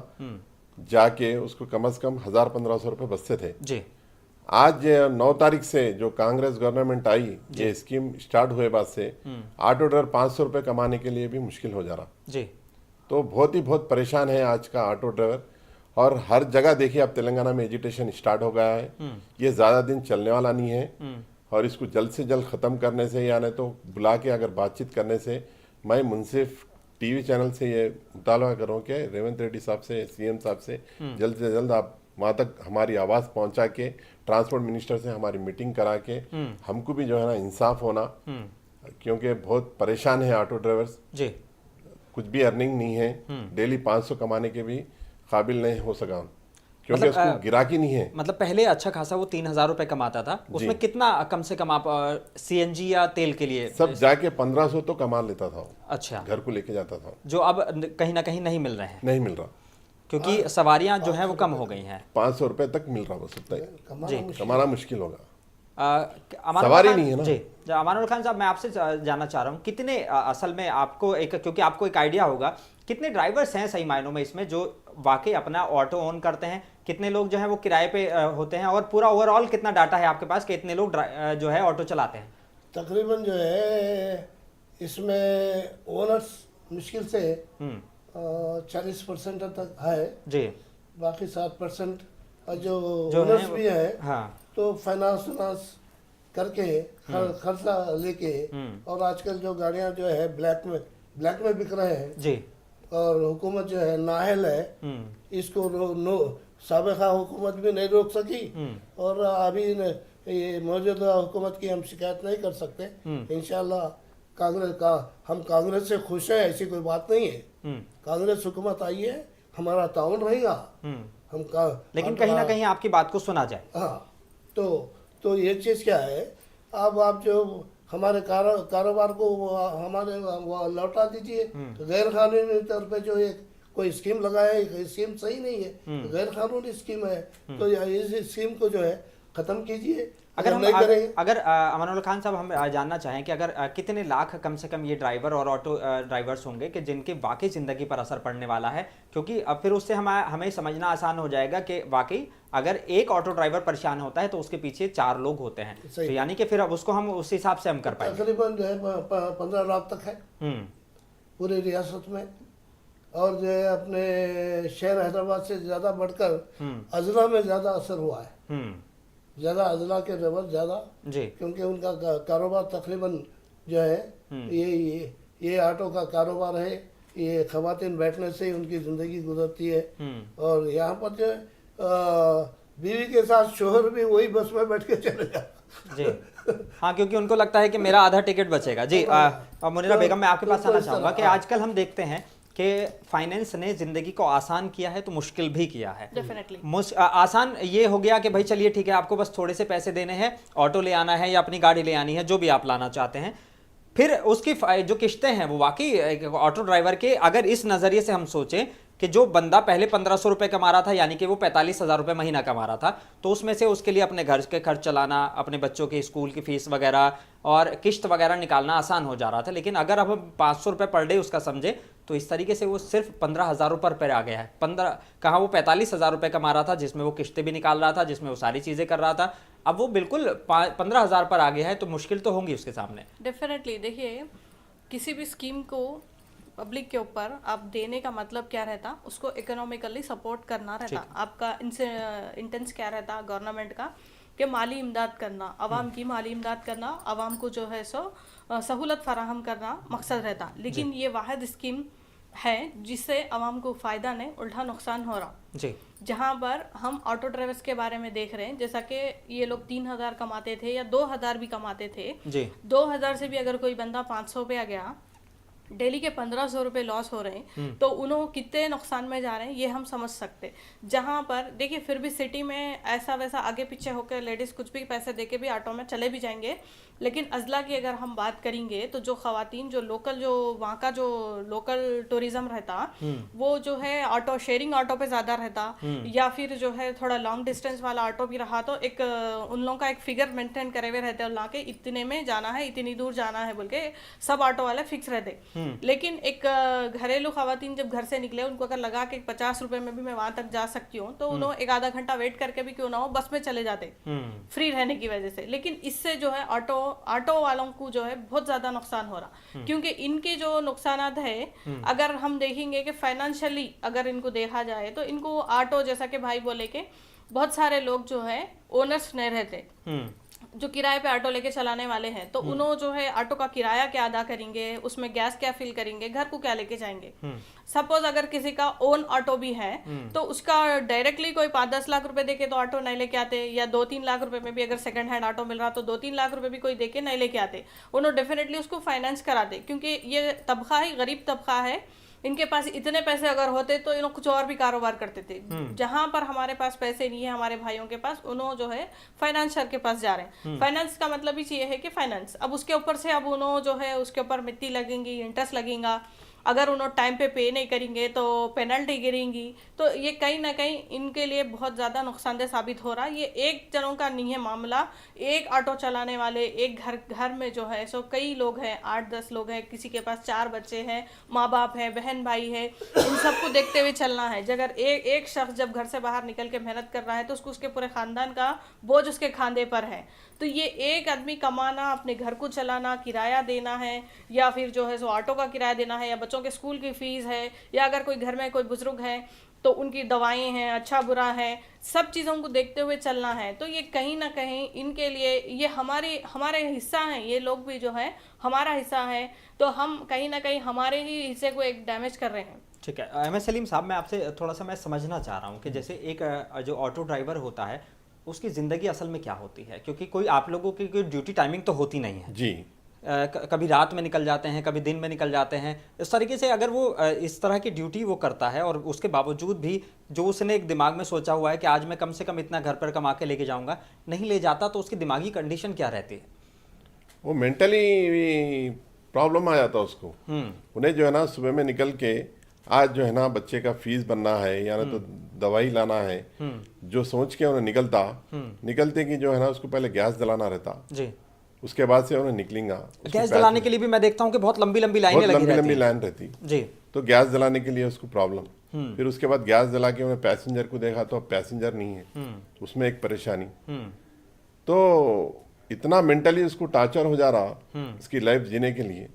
जाके उसको कम से कम 1,000-1,500 रुपये बचते थे जी। आज 9 तारीख से जो कांग्रेस गवर्नमेंट आई, ये स्कीम स्टार्ट हुए बाद से ऑटो ड्राइवर 500 रुपये कमाने के लिए भी मुश्किल हो जा रहा जी। तो बहुत परेशान है आज का ऑटो ड्राइवर। और हर जगह देखिए अब तेलंगाना में एजिटेशन स्टार्ट हो गया है, ये ज़्यादा दिन चलने वाला नहीं है और इसको जल्द से जल्द ख़त्म करने से, या नहीं तो बुला के अगर बातचीत करने से, मैं मुंसिफ टीवी चैनल से ये मुतालबा करूँ कि रेवंत रेड्डी साहब से, सीएम साहब से जल्द आप वहाँ तक हमारी आवाज़ पहुँचा के, ट्रांसपोर्ट मिनिस्टर से हमारी मीटिंग करा के हमको भी जो है ना इंसाफ होना, क्योंकि बहुत परेशान है ऑटो ड्राइवर्स जी। कुछ भी अर्निंग नहीं है, डेली 500 कमाने के भी काबिल नहीं हो सका, क्योंकि उसको गिराकी नहीं है। मतलब पहले अच्छा खासा वो 3,000 रुपये कमाता था, उसमें कितना कम से कम आप सीएनजी या तेल के लिए सब जाके 1500 तो कमा लेता था। अच्छा, घर को लेके जाता था, जो अब कहीं ना कहीं नहीं मिल रहे हैं, नहीं मिल रहा, क्योंकि सवारियां जो हैं वो कम हो गई हैं। 500 रुपये तक मिल रहा, बस उतना ही कमाना मुश्किल होगा, सवारी नहीं है ना जी। अमानुल खान साहब, मैं आपसे जानना चाह रहा हूँ, कितने असल में आपको क्योंकि आपको एक आइडिया होगा, कितने ड्राइवर्स हैं सही मायनों में इसमें जो वाकई अपना ऑटो ओन करते हैं, कितने लोग जो है वो किराए पे होते हैं, और पूरा ओवरऑल कितना डाटा है आपके पास कि इतने लोग जो है ऑटो चलाते हैं? तकरीबन जो है इसमें ओनर्स मुश्किल से 40% तक है जी, बाकी 7% जो ओनर्स भी है, हाँ, तो फाइनेंस करके खर्चा लेके, और आजकल जो गाड़ियां जो है ब्लैक में बिक रहे हैं जी, और हुकूमत जो है नाहल है, इसको साबिका हुकूमत भी नहीं रोक सकी, और अभी ये मौजूदा हुकूमत की हम शिकायत नहीं कर सकते। इंशाल्लाह हम कांग्रेस से खुश हैं, ऐसी कोई बात नहीं है, कांग्रेस हुकूमत आई है, हमारा ताउन रहेगा, लेकिन कहीं ना कहीं आपकी बात को सुना जाए। हाँ, तो ये चीज़ क्या है, अब आप जो हमारे कारोबार को हमारे लौटा दीजिए, तो गैर कानूनी तौर पे जो एक कोई स्कीम लगाया है, स्कीम सही नहीं है, गैर कानूनी स्कीम है, तो इस स्कीम को जो है खत्म कीजिए। अगर अमानुल खान साहब, हम जानना चाहें कि अगर कितने लाख कम से कम ये ड्राइवर और ऑटो ड्राइवर्स होंगे कि जिनके वाकई ज़िंदगी पर असर पड़ने वाला है, क्योंकि अब फिर उससे हमें समझना आसान हो जाएगा कि वाकई अगर एक ऑटो ड्राइवर परेशान होता है तो उसके पीछे 4 लोग होते हैं, तो यानी कि फिर अब उसको हम उस हिसाब से हम कर पाएंगे। तकरीबन जो है 15 लाख तक है पूरी रियासत में, और जो है अपने शहर हैदराबाद से ज़्यादा बढ़कर अजला में ज़्यादा असर हुआ है, ज़्यादा अजला के ड्राइवर ज़्यादा जी, क्योंकि उनका कारोबार तकरीबन जो है ये ऑटो का कारोबार है, ये खवातीन बैठने से ही उनकी ज़िंदगी गुजरती है, और यहाँ पर जो बीवी के साथ शोहर भी वही बस में बैठ के चले जाते जी। हाँ, क्योंकि उनको लगता है कि मेरा आधा टिकट बचेगा जी। मुनीरा बेगम, मैं आपके पास आना चाहूँगा कि आजकल हम देखते हैं कि फाइनेंस ने जिंदगी को आसान किया है तो मुश्किल भी किया है। डेफिनेटली आसान ये हो गया कि भाई चलिए ठीक है, आपको बस थोड़े से पैसे देने हैं, ऑटो ले आना है या अपनी गाड़ी ले आनी है, जो भी आप लाना चाहते हैं, फिर उसकी जो किश्तें हैं वो वाकई ऑटो ड्राइवर के, अगर इस नज़रिए से हम सोचें कि जो बंदा पहले 1500 रुपये कमा रहा था, यानी कि वो 45,000 रुपये महीना कमा रहा था, तो उसमें से उसके लिए अपने घर के खर्च चलाना, अपने बच्चों के स्कूल की फीस वगैरह और किश्त वगैरह निकालना आसान हो जा रहा था। लेकिन अगर अब हम 500 रुपये पर डे उसका समझे तो इस तरीके से वो सिर्फ 15,000 रुपये पर आ गया है। 15 कहाँ, वो 45,000 रुपये कमा रहा था जिसमें वो किश्तें भी निकाल रहा था, जिसमें वो सारी चीज़ें कर रहा था, अब वो बिल्कुल 15,000 पर आ गया है, तो मुश्किल तो होंगी उसके सामने। डेफिनेटली देखिए, किसी भी स्कीम को पब्लिक के ऊपर आप देने का मतलब क्या रहता, उसको इकोनॉमिकली सपोर्ट करना रहता। आपका इनसे इंटेंस क्या रहता गवर्नमेंट का, कि माली इमदाद करना, आवाम की माली इमदाद करना, आवाम को जो है सो सहूलत फराहम करना मकसद रहता। लेकिन ये वाहिद स्कीम है जिससे आवाम को फ़ायदा नहीं उल्टा नुकसान हो रहा जी। जहाँ पर हम ऑटो ड्राइवर्स के बारे में देख रहे हैं, जैसा कि ये लोग 3,000 कमाते थे या 2,000 भी कमाते थे जी। 2,000 से भी अगर कोई बंदा 500 पे आ गया, डेली के 1,500 रुपये लॉस हो रहे हैं, तो उन्होंने कितने नुकसान में जा रहे हैं ये हम समझ सकते। जहाँ पर देखिए फिर भी सिटी में ऐसा वैसा आगे पीछे होकर लेडीज़ कुछ भी पैसे देके भी ऑटो में चले भी जाएंगे। लेकिन अजला की अगर हम बात करेंगे तो जो ख़वातीन जो लोकल, जो वहाँ का जो लोकल टूरिज़्म रहता, वो जो है ऑटो शेयरिंग ऑटो पे ज़्यादा रहता, या फिर जो है थोड़ा लॉन्ग डिस्टेंस वाला ऑटो भी रहा तो एक उन लोगों का एक फिगर मेंटेन करे हुए रहते हैं, ला के इतने में जाना है, इतनी दूर जाना है बोल के सब ऑटो वाले फिक्स रहते। लेकिन एक घरेलू खवातीन जब घर से निकले, उनको अगर लगा कि 50 रुपए में भी मैं वहां तक जा सकती हूँ, तो उन्होंने एक आधा घंटा वेट करके भी क्यों ना हो बस में चले जाते फ्री रहने की वजह से। लेकिन इससे जो है ऑटो वालों को जो है बहुत ज्यादा नुकसान हो रहा, क्योंकि इनके जो नुकसानात है अगर हम देखेंगे कि फाइनेंशियली अगर इनको देखा जाए तो इनको ऑटो, जैसा कि भाई बोले कि बहुत सारे लोग जो है ओनर्स नहीं रहते, जो किराए पे ऑटो लेके चलाने वाले हैं, तो उन्होंने जो है ऑटो का किराया क्या अदा करेंगे, उसमें गैस क्या फिल करेंगे, घर को क्या लेके जाएंगे। सपोज अगर किसी का ओन ऑटो भी है तो उसका डायरेक्टली कोई 5-10 लाख रुपए देके तो ऑटो नहीं लेके आते, या 2-3 लाख रुपए में भी अगर सेकंड हैंड ऑटो मिल रहा तो 2-3 लाख रुपए भी कोई देके नहीं लेके आते, उन्होंने डेफिनेटली उसको फाइनेंस कराते, क्योंकि ये तबका ही गरीब तबका है। इनके पास इतने पैसे अगर होते तो इन्होंने कुछ और भी कारोबार करते थे। जहां पर हमारे पास पैसे नहीं है हमारे भाइयों के पास, उन्होंने जो है फाइनेंसर के पास जा रहे हैं। फाइनेंस का मतलब ही ये है कि फाइनेंस, अब उसके ऊपर से अब उन्होंने जो है उसके ऊपर मिट्टी लगेंगी, इंटरेस्ट लगेगा, अगर उन्होंने टाइम पे नहीं करेंगे तो पेनल्टी गिरेंगी, तो ये कहीं ना कहीं इनके लिए बहुत ज़्यादा नुकसानदेह साबित हो रहा है। ये एक जनों का नहीं है मामला, एक ऑटो चलाने वाले एक घर में जो है सो कई लोग हैं, 8-10 लोग हैं, किसी के पास 4 बच्चे हैं, माँ बाप हैं, बहन भाई है, इन सबको देखते हुए चलना है। अगर एक शख्स जब घर से बाहर निकल के मेहनत कर रहा है तो उसको उसके पूरे ख़ानदान का बोझ उसके खांधे पर है। तो ये एक आदमी कमाना, अपने घर को चलाना, किराया देना है, या फिर जो है सो ऑटो का किराया देना है, या बच्चों के स्कूल की फीस है, या अगर कोई घर में कोई बुजुर्ग है तो उनकी दवाएं हैं, अच्छा बुरा है, सब चीज़ों को देखते हुए चलना है। तो ये कहीं ना कहीं इनके लिए ये हमारे हिस्सा हैं, ये लोग भी जो है हमारा हिस्सा है, तो हम कहीं ना कहीं हमारे ही हिस्से को एक डैमेज कर रहे हैं। ठीक है, एम.एस. सलीम साहब, मैं आपसे थोड़ा सा मैं समझना चाह रहा हूँ कि जैसे एक जो ऑटो ड्राइवर होता है उसकी ज़िंदगी असल में क्या होती है, क्योंकि कोई आप लोगों की कोई ड्यूटी टाइमिंग तो होती नहीं है जी। कभी रात में निकल जाते हैं, कभी दिन में निकल जाते हैं। इस तरीके से अगर वो इस तरह की ड्यूटी वो करता है और उसके बावजूद भी जो उसने एक दिमाग में सोचा हुआ है कि आज मैं कम से कम इतना घर पर कमा के लेके जाऊंगा, नहीं ले जाता, तो उसकी दिमागी कंडीशन क्या रहती है? वो मेंटली प्रॉब्लम आ जाता उसको। उन्हें जो है ना सुबह में निकल के आज जो है ना बच्चे का फीस बनना है या ना तो दवाई लाना है, जो सोच के उन्हें निकलते कि जो है ना उसको पहले गैस जलाना रहता जी, उसके बाद से उन्हें निकलेगा। गैस जलाने के लिए भी मैं देखता हूँ कि बहुत लंबी लंबी लाइनें लंबी लाइन रहती जी, तो गैस जलाने के लिए उसको प्रॉब्लम। फिर उसके बाद गैस जला के उन्हें पैसेंजर को देखा तो अब पैसेंजर नहीं है, उसमें एक परेशानी। तो इतना मेंटली उसको टार्चर हो जा रहा इसकी लाइफ जीने के लिए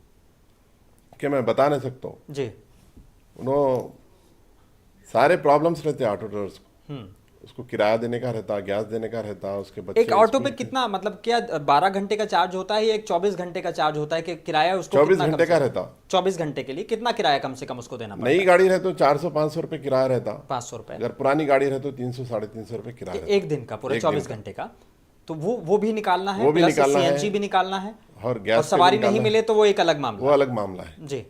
कि मैं बता नहीं सकता हूँ जी। उन्होंने सारे प्रॉब्लम्स रहते हैं ऑटो ड्राइवर्स को, उसको किराया देने का रहता, गैस देने का रहता, उसके बच्चे। एक ऑटो पे कितना, मतलब क्या 12 घंटे का चार्ज होता है या एक 24 घंटे का चार्ज होता है कि किराया उसको 24 घंटे का रहता। 24 घंटे के लिए कितना किराया कम से कम उसको देना पड़ता? नई गाड़ी रहे तो 400-500 रुपए किराया रहता, 500 रुपए। अगर पुरानी गाड़ी रहे तो 300-350 रुपए किराया एक दिन का, पूरे 24 घंटे का। तो वो भी निकालना है, वो भी निकालना है, CNG भी निकालना है, और गैस सवारी नहीं मिले तो वो एक अलग मामला, वो अलग मामला है जी।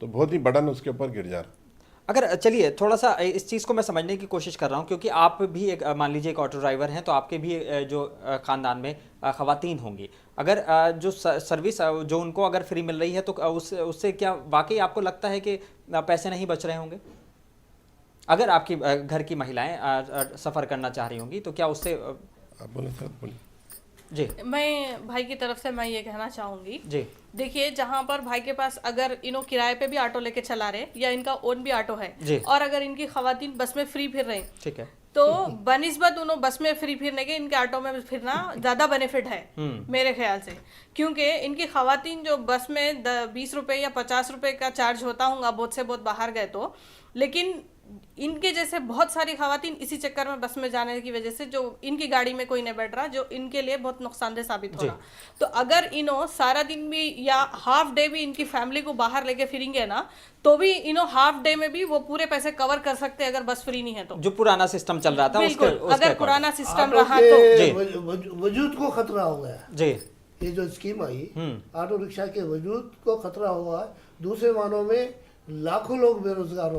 तो बहुत ही बर्डन उसके ऊपर गिर जा रहा है। अगर चलिए थोड़ा सा इस चीज़ को मैं समझने की कोशिश कर रहा हूँ, क्योंकि आप भी एक मान लीजिए एक ऑटो ड्राइवर हैं, तो आपके भी जो ख़ानदान में ख़वातीन होंगी। अगर जो सर्विस जो उनको अगर फ्री मिल रही है तो उससे क्या वाकई आपको लगता है कि पैसे नहीं बच रहे होंगे? अगर आपकी घर की महिलाएं सफ़र करना चाह रही होंगी तो क्या उससे आप बोले सर, बोलिए जी। मैं भाई की तरफ से मैं ये कहना चाहूँगी जी, देखिए, जहाँ पर भाई के पास अगर इन्हों किराए पे भी ऑटो लेके चला रहे या इनका ओन भी ऑटो है जी, और अगर इनकी खवातीन बस में फ्री फिर रहे, ठीक है, तो बनिस्बत उन्होंने बस में फ्री फिरने के इनके ऑटो में फिरना ज़्यादा बेनिफिट है मेरे ख्याल से। क्योंकि इनकी खवातीन जो बस में 20 रुपये या 50 रुपये का चार्ज होता होगा बहुत से बहुत बाहर गए तो, लेकिन इनके जैसे बहुत सारी खवातीन इसी चक्कर में बस में जाने की वजह से जो इनकी गाड़ी में कोई नहीं बैठ रहा, जो इनके लिए बहुत नुकसानदेह साबित हो रहा। तो अगर इन्हों सारा दिन भी या हाफ डे भी इनकी फैमिली को बाहर लेके फिरेंगे ना, तो भी इन्हों हाफ डे में भी वो पूरे पैसे कवर कर सकते हैं अगर बस फ्री नहीं है तो। जो पुराना सिस्टम चल रहा था बिल्कुल, अगर पुराना सिस्टम ऑटो रहा के तो वजूद को खतरा हो गया जी। ये जो स्कीम आई ऑटो रिक्शा के वजूद को खतरा हुआ है। दूसरे मानों में लाखों लोग बेरोजगार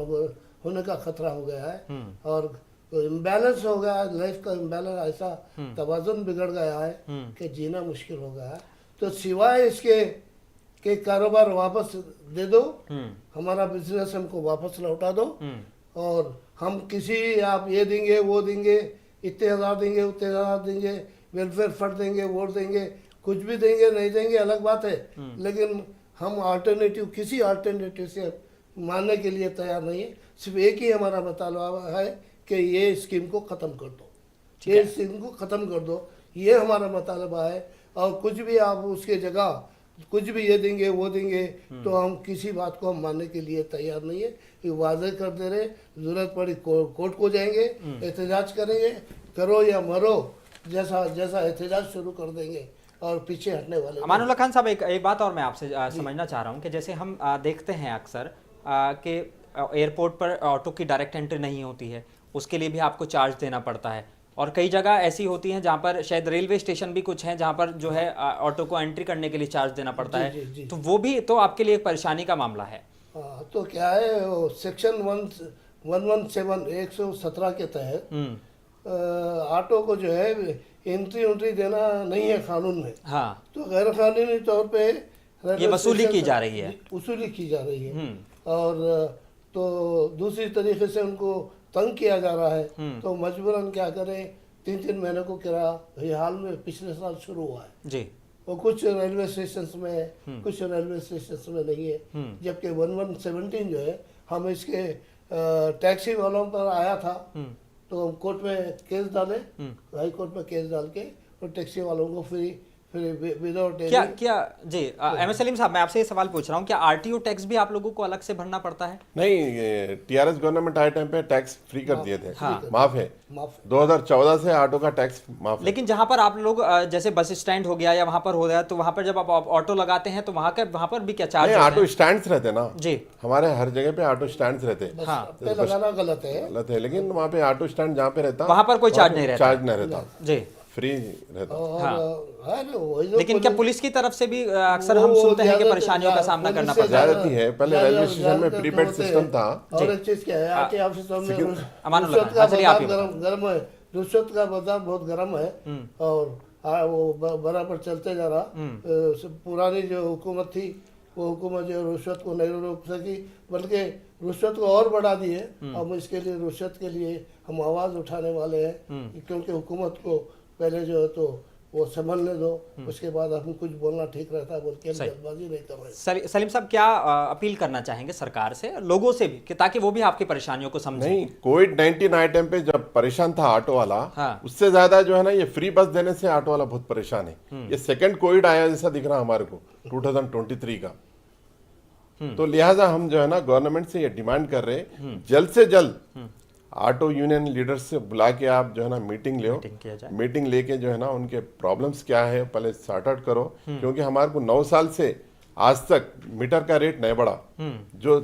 होने का खतरा हो गया है और इम्बैलेंस हो गया है, लाइफ का इम्बैलेंस, ऐसा तवाज़ुन बिगड़ गया है कि जीना मुश्किल हो गया है। तो सिवाय इसके के कारोबार वापस दे दो, हमारा बिजनेस हमको वापस लौटा दो, और हम किसी आप ये देंगे वो देंगे, इतने हज़ार देंगे उतने हज़ार देंगे, वेलफेयर फंड देंगे, वोट देंगे, कुछ भी देंगे नहीं देंगे अलग बात है, लेकिन हम अल्टरनेटिव किसी अल्टरनेटिव से मानने के लिए तैयार नहीं है। सिर्फ एक ही हमारा मतलब है कि ये स्कीम को ख़त्म कर दो, ये स्कीम को ख़त्म कर दो, ये हमारा मतलब है। और कुछ भी आप उसके जगह कुछ भी ये देंगे वो देंगे तो हम किसी बात को हम मानने के लिए तैयार नहीं है। ये वादे कर दे रहे, जरूरत पड़ी कोर्ट को जाएंगे, एहतजाज करेंगे, करो या मरो जैसा जैसा एहतजाज शुरू कर देंगे और पीछे हटने वाले। अमानुल्लाह खान साहब, एक बात और मैं आपसे समझना चाह रहा हूँ कि जैसे हम देखते हैं अक्सर कि एयरपोर्ट पर ऑटो की डायरेक्ट एंट्री नहीं होती है, उसके लिए भी आपको चार्ज देना पड़ता है, और कई जगह ऐसी होती हैं जहाँ पर शायद रेलवे स्टेशन भी कुछ हैं जहाँ पर जो है ऑटो को एंट्री करने के लिए चार्ज देना पड़ता है। जी। तो वो भी तो आपके लिए एक परेशानी का मामला है। तो क्या है, सेक्शन 117 के तहत ऑटो को जो है एंट्री देना नहीं है कानून में। हाँ, तो गैर कानूनी तौर पे ये वसूली की जा रही है, और तो दूसरी तरीके से उनको तंग किया जा रहा है। तो मजबूरन क्या करें, 3-3 महीने को किराया ये हाल में पिछले साल शुरू हुआ है जी। वो कुछ रेलवे स्टेशन में है, कुछ रेलवे स्टेशन में नहीं है। जबकि 1117 जो है हम इसके टैक्सी वालों पर आया था, तो हम कोर्ट में केस डाले, हाई कोर्ट में केस डाल के और टैक्सी वालों को फिर विदाउट क्या जी। एम एस सलीम साहब, मैं आपसे ये सवाल पूछ रहा हूँ, क्या आरटीओ टैक्स भी आप लोगों को अलग से भरना पड़ता है? नहीं, टीआरएस गवर्नमेंट आए टाइम पे टैक्स फ्री कर दिए थे। माफ है, 2014 से ऑटो का टैक्स माफ है। लेकिन जहाँ पर आप लोग जैसे बस स्टैंड हो गया या वहाँ पर हो गया, तो वहाँ पर जब आप ऑटो लगाते हैं तो वहाँ पर भी क्या चार्ज? ऑटो स्टैंड रहते ना जी, हमारे हर जगह पे ऑटो स्टैंड रहते। लगाना गलत है, लेकिन वहाँ पे ऑटो स्टैंड जहाँ पे रहता वहाँ पर कोई चार्ज नहीं रहता जी, फ्री रहता। लेकिन क्या पुलिस की तरफ से भी अक्सर हम सुनते हैं कि परेशानियों का सामना करना पड़ता है? ज्यादा है। पहले रेलवे स्टेशन में प्रीपेड सिस्टम था। और एक चीज क्या है, आरटी ऑफिस में रिश्वत का बाजार बहुत गर्म है और वो बराबर चलते जा रहा। पुरानी जो हुकूमत थी वो हुकूमत जो रिश्वत को नहीं रोक सकी, बल्कि रिश्वत को और बढ़ा दिए। हम इसके लिए रिश्वत के लिए हम आवाज़ उठाने वाले हैं, क्योंकि हुकूमत को पहले जो है तो वो संभलने दो, उसके बाद हम कुछ बोलना ठीक रहता है बोल के जल्दबाजी नहीं कर रहे। सलीम साहब, क्या अपील करना चाहेंगे सरकार से, लोगों से भी, कि ताकि वो भी आपकी परेशानियों को समझें? नहीं, कोविड-19 आए टाइम पे जब परेशान था ऑटो वाला, उससे ज्यादा जो है ना ये फ्री बस देने से ऑटो वाला बहुत परेशान है। ये सेकंड कोविड आया जैसा दिख रहा हमारे को 2023 का। तो लिहाजा हम जो है ना गवर्नमेंट से ये डिमांड कर रहे हैं, जल्द से जल्द ऑटो यूनियन लीडर्स से बुला के आप जो है ना मीटिंग लो, मीटिंग लेके जो है ना उनके प्रॉब्लम्स क्या है पहले सॉर्ट आउट करो। क्योंकि हमारे को 9 साल से आज तक मीटर का रेट नहीं बढ़ा। जो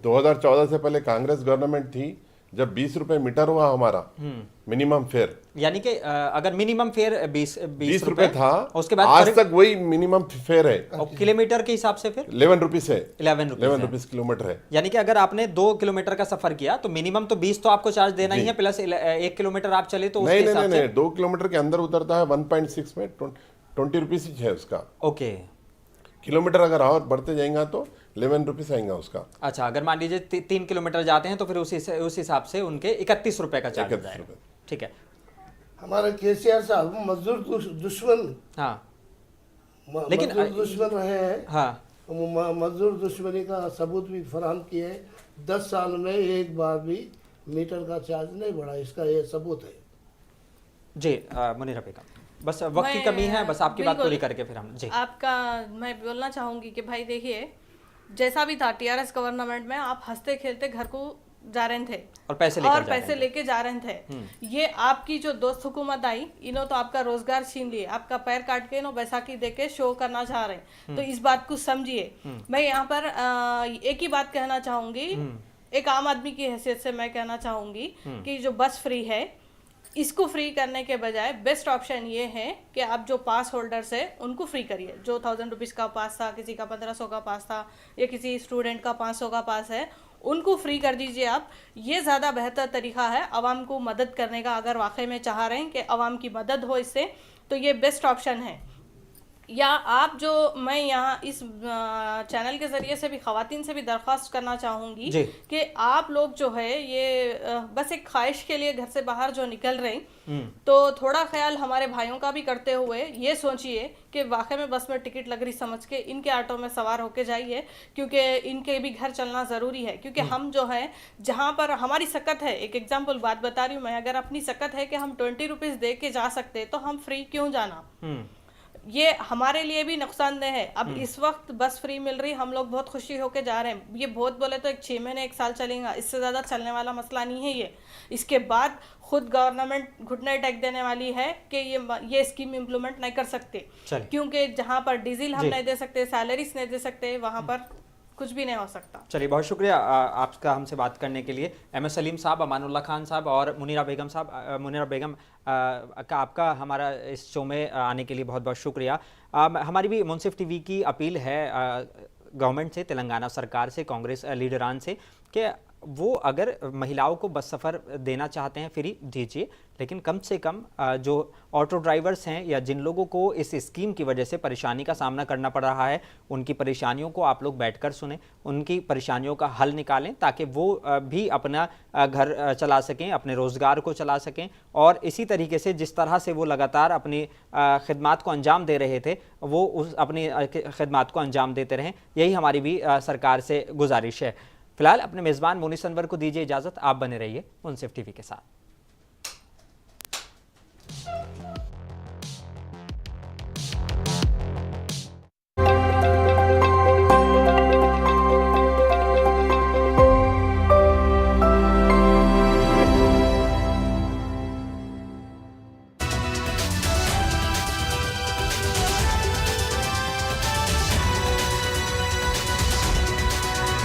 2014 से पहले कांग्रेस गवर्नमेंट थी जब 20 रुपए मीटर हुआ हमारा मिनिमम फेयर, यानी कि अगर मिनिमम फेयर 20 रुपए था, उसके बाद आज तक वही मिनिमम फेयर है। और किलोमीटर के हिसाब से फिर 11 रुपीज है, 11 रुपीज किलोमीटर है। यानी कि अगर आपने 2 किलोमीटर का सफर किया तो मिनिमम तो 20 तो आपको चार्ज देना ही है, प्लस 1 किलोमीटर आप चले तो उसके हिसाब से 2 किलोमीटर के अंदर उतरता है 1.6 में 20 रुपीज ही है उसका। ओके, किलोमीटर अगर और बढ़ते जाएगा तो 11 रुपीज आएगा उसका। अच्छा, अगर मान लीजिए 3 किलोमीटर जाते हैं तो फिर उस हिसाब से उनके 31 रुपए का चार्ज जाएगा। ठीक है, हमारे केसीआर साहब मजदूर दुश्मन, हाँ, लेकिन दुश्मन रहे हैं। हाँ, मजदूर दुश्मनी का सबूत भी फराहम किए। 10 साल में एक बार भी मीटर का चार्ज नहीं बढ़ा, इसका ये सबूत है। जी मुनीरा बेगम, बस वक्त की कमी है, बस आपकी बात पूरी करके फिर हम जी आपका मैं बोलना चाहूंगी कि भाई देखिए, जैसा भी था टीआरएस गवर्नमेंट में आप हंसते खेलते घर को जा रहे थे और पैसे लेके जा रहे थे। ये आपकी जो दोस्त हुकूमत आई, इन्हों तो आपका रोजगार छीन लिए, आपका पैर काट के इन्हों बैसाखी दे के शो करना चाह रहे हैं। तो इस बात को समझिए। मैं यहाँ पर एक ही बात कहना चाहूंगी, एक आम आदमी की हैसियत से मैं कहना चाहूंगी कि जो बस फ्री है, इसको फ्री करने के बजाय बेस्ट ऑप्शन ये है कि आप जो पास होल्डर्स है उनको फ्री करिए। जो 1000 रुपीज़ का पास था, किसी का 1500 का पास था, या किसी स्टूडेंट का 500 का पास है, उनको फ्री कर दीजिए आप। ये ज़्यादा बेहतर तरीका है आवाम को मदद करने का। अगर वाकई में चाह रहे हैं कि आवाम की मदद हो इससे, तो ये बेस्ट ऑप्शन है। या आप जो, मैं यहाँ इस चैनल के ज़रिए से भी ख़वातीन से भी दरख्वास्त करना चाहूँगी कि आप लोग जो है ये बस एक ख्वाहिश के लिए घर से बाहर जो निकल रहे हैं, तो थोड़ा ख्याल हमारे भाइयों का भी करते हुए ये सोचिए कि वाकई में बस में टिकट लग रही समझ के इनके ऑटो में सवार होके जाइए, क्योंकि इनके भी घर चलना ज़रूरी है। क्योंकि हम जो है, जहाँ पर हमारी सकत है, एक एग्जाम्पल बात बता रही हूँ मैं, अगर अपनी सकत है कि हम 20 रुपीज़ दे के जा सकते, तो हम फ्री क्यों जाना? ये हमारे लिए भी नुकसानदेह है। अब इस वक्त बस फ्री मिल रही, हम लोग बहुत खुशी होके जा रहे हैं। ये बहुत बोले तो 6 महीने 1 साल चलेगा, इससे ज़्यादा चलने वाला मसला नहीं है ये। इसके बाद खुद गवर्नमेंट घुटने टेक देने वाली है कि ये स्कीम इम्प्लीमेंट नहीं कर सकते, क्योंकि जहाँ पर डीजल हम नहीं दे सकते, सैलरीज नहीं दे सकते, वहाँ पर कुछ भी नहीं हो सकता। चलिए, बहुत शुक्रिया आपका हमसे बात करने के लिए। एमएस सलीम साहब, अमानुल्लाह खान साहब और मुनीरा बेगम साहब, मुनीरा बेगम का आपका हमारा इस शो में आने के लिए बहुत बहुत शुक्रिया। हमारी भी मुंसिफ टीवी की अपील है गवर्नमेंट से, तेलंगाना सरकार से, कांग्रेस लीडरान से, कि वो अगर महिलाओं को बस सफ़र देना चाहते हैं फ्री दीजिए, लेकिन कम से कम जो ऑटो ड्राइवर्स हैं या जिन लोगों को इस स्कीम की वजह से परेशानी का सामना करना पड़ रहा है, उनकी परेशानियों को आप लोग बैठकर सुनें, उनकी परेशानियों का हल निकालें, ताकि वो भी अपना घर चला सकें, अपने रोज़गार को चला सकें। और इसी तरीके से जिस तरह से वो लगातार अपनी खिदमात को अंजाम दे रहे थे, वो अपनी खिदमात को अंजाम देते रहें, यही हमारी भी सरकार से गुजारिश है। फिलहाल अपने मेज़बान मोनिस अनवर को दीजिए इजाज़त। आप बने रहिए मुंसिफ टीवी के साथ।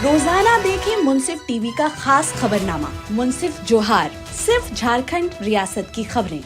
रोजाना देखें मुंसिफ टीवी का खास खबरनामा मुंसिफ जोहार, सिर्फ झारखंड रियासत की खबरें।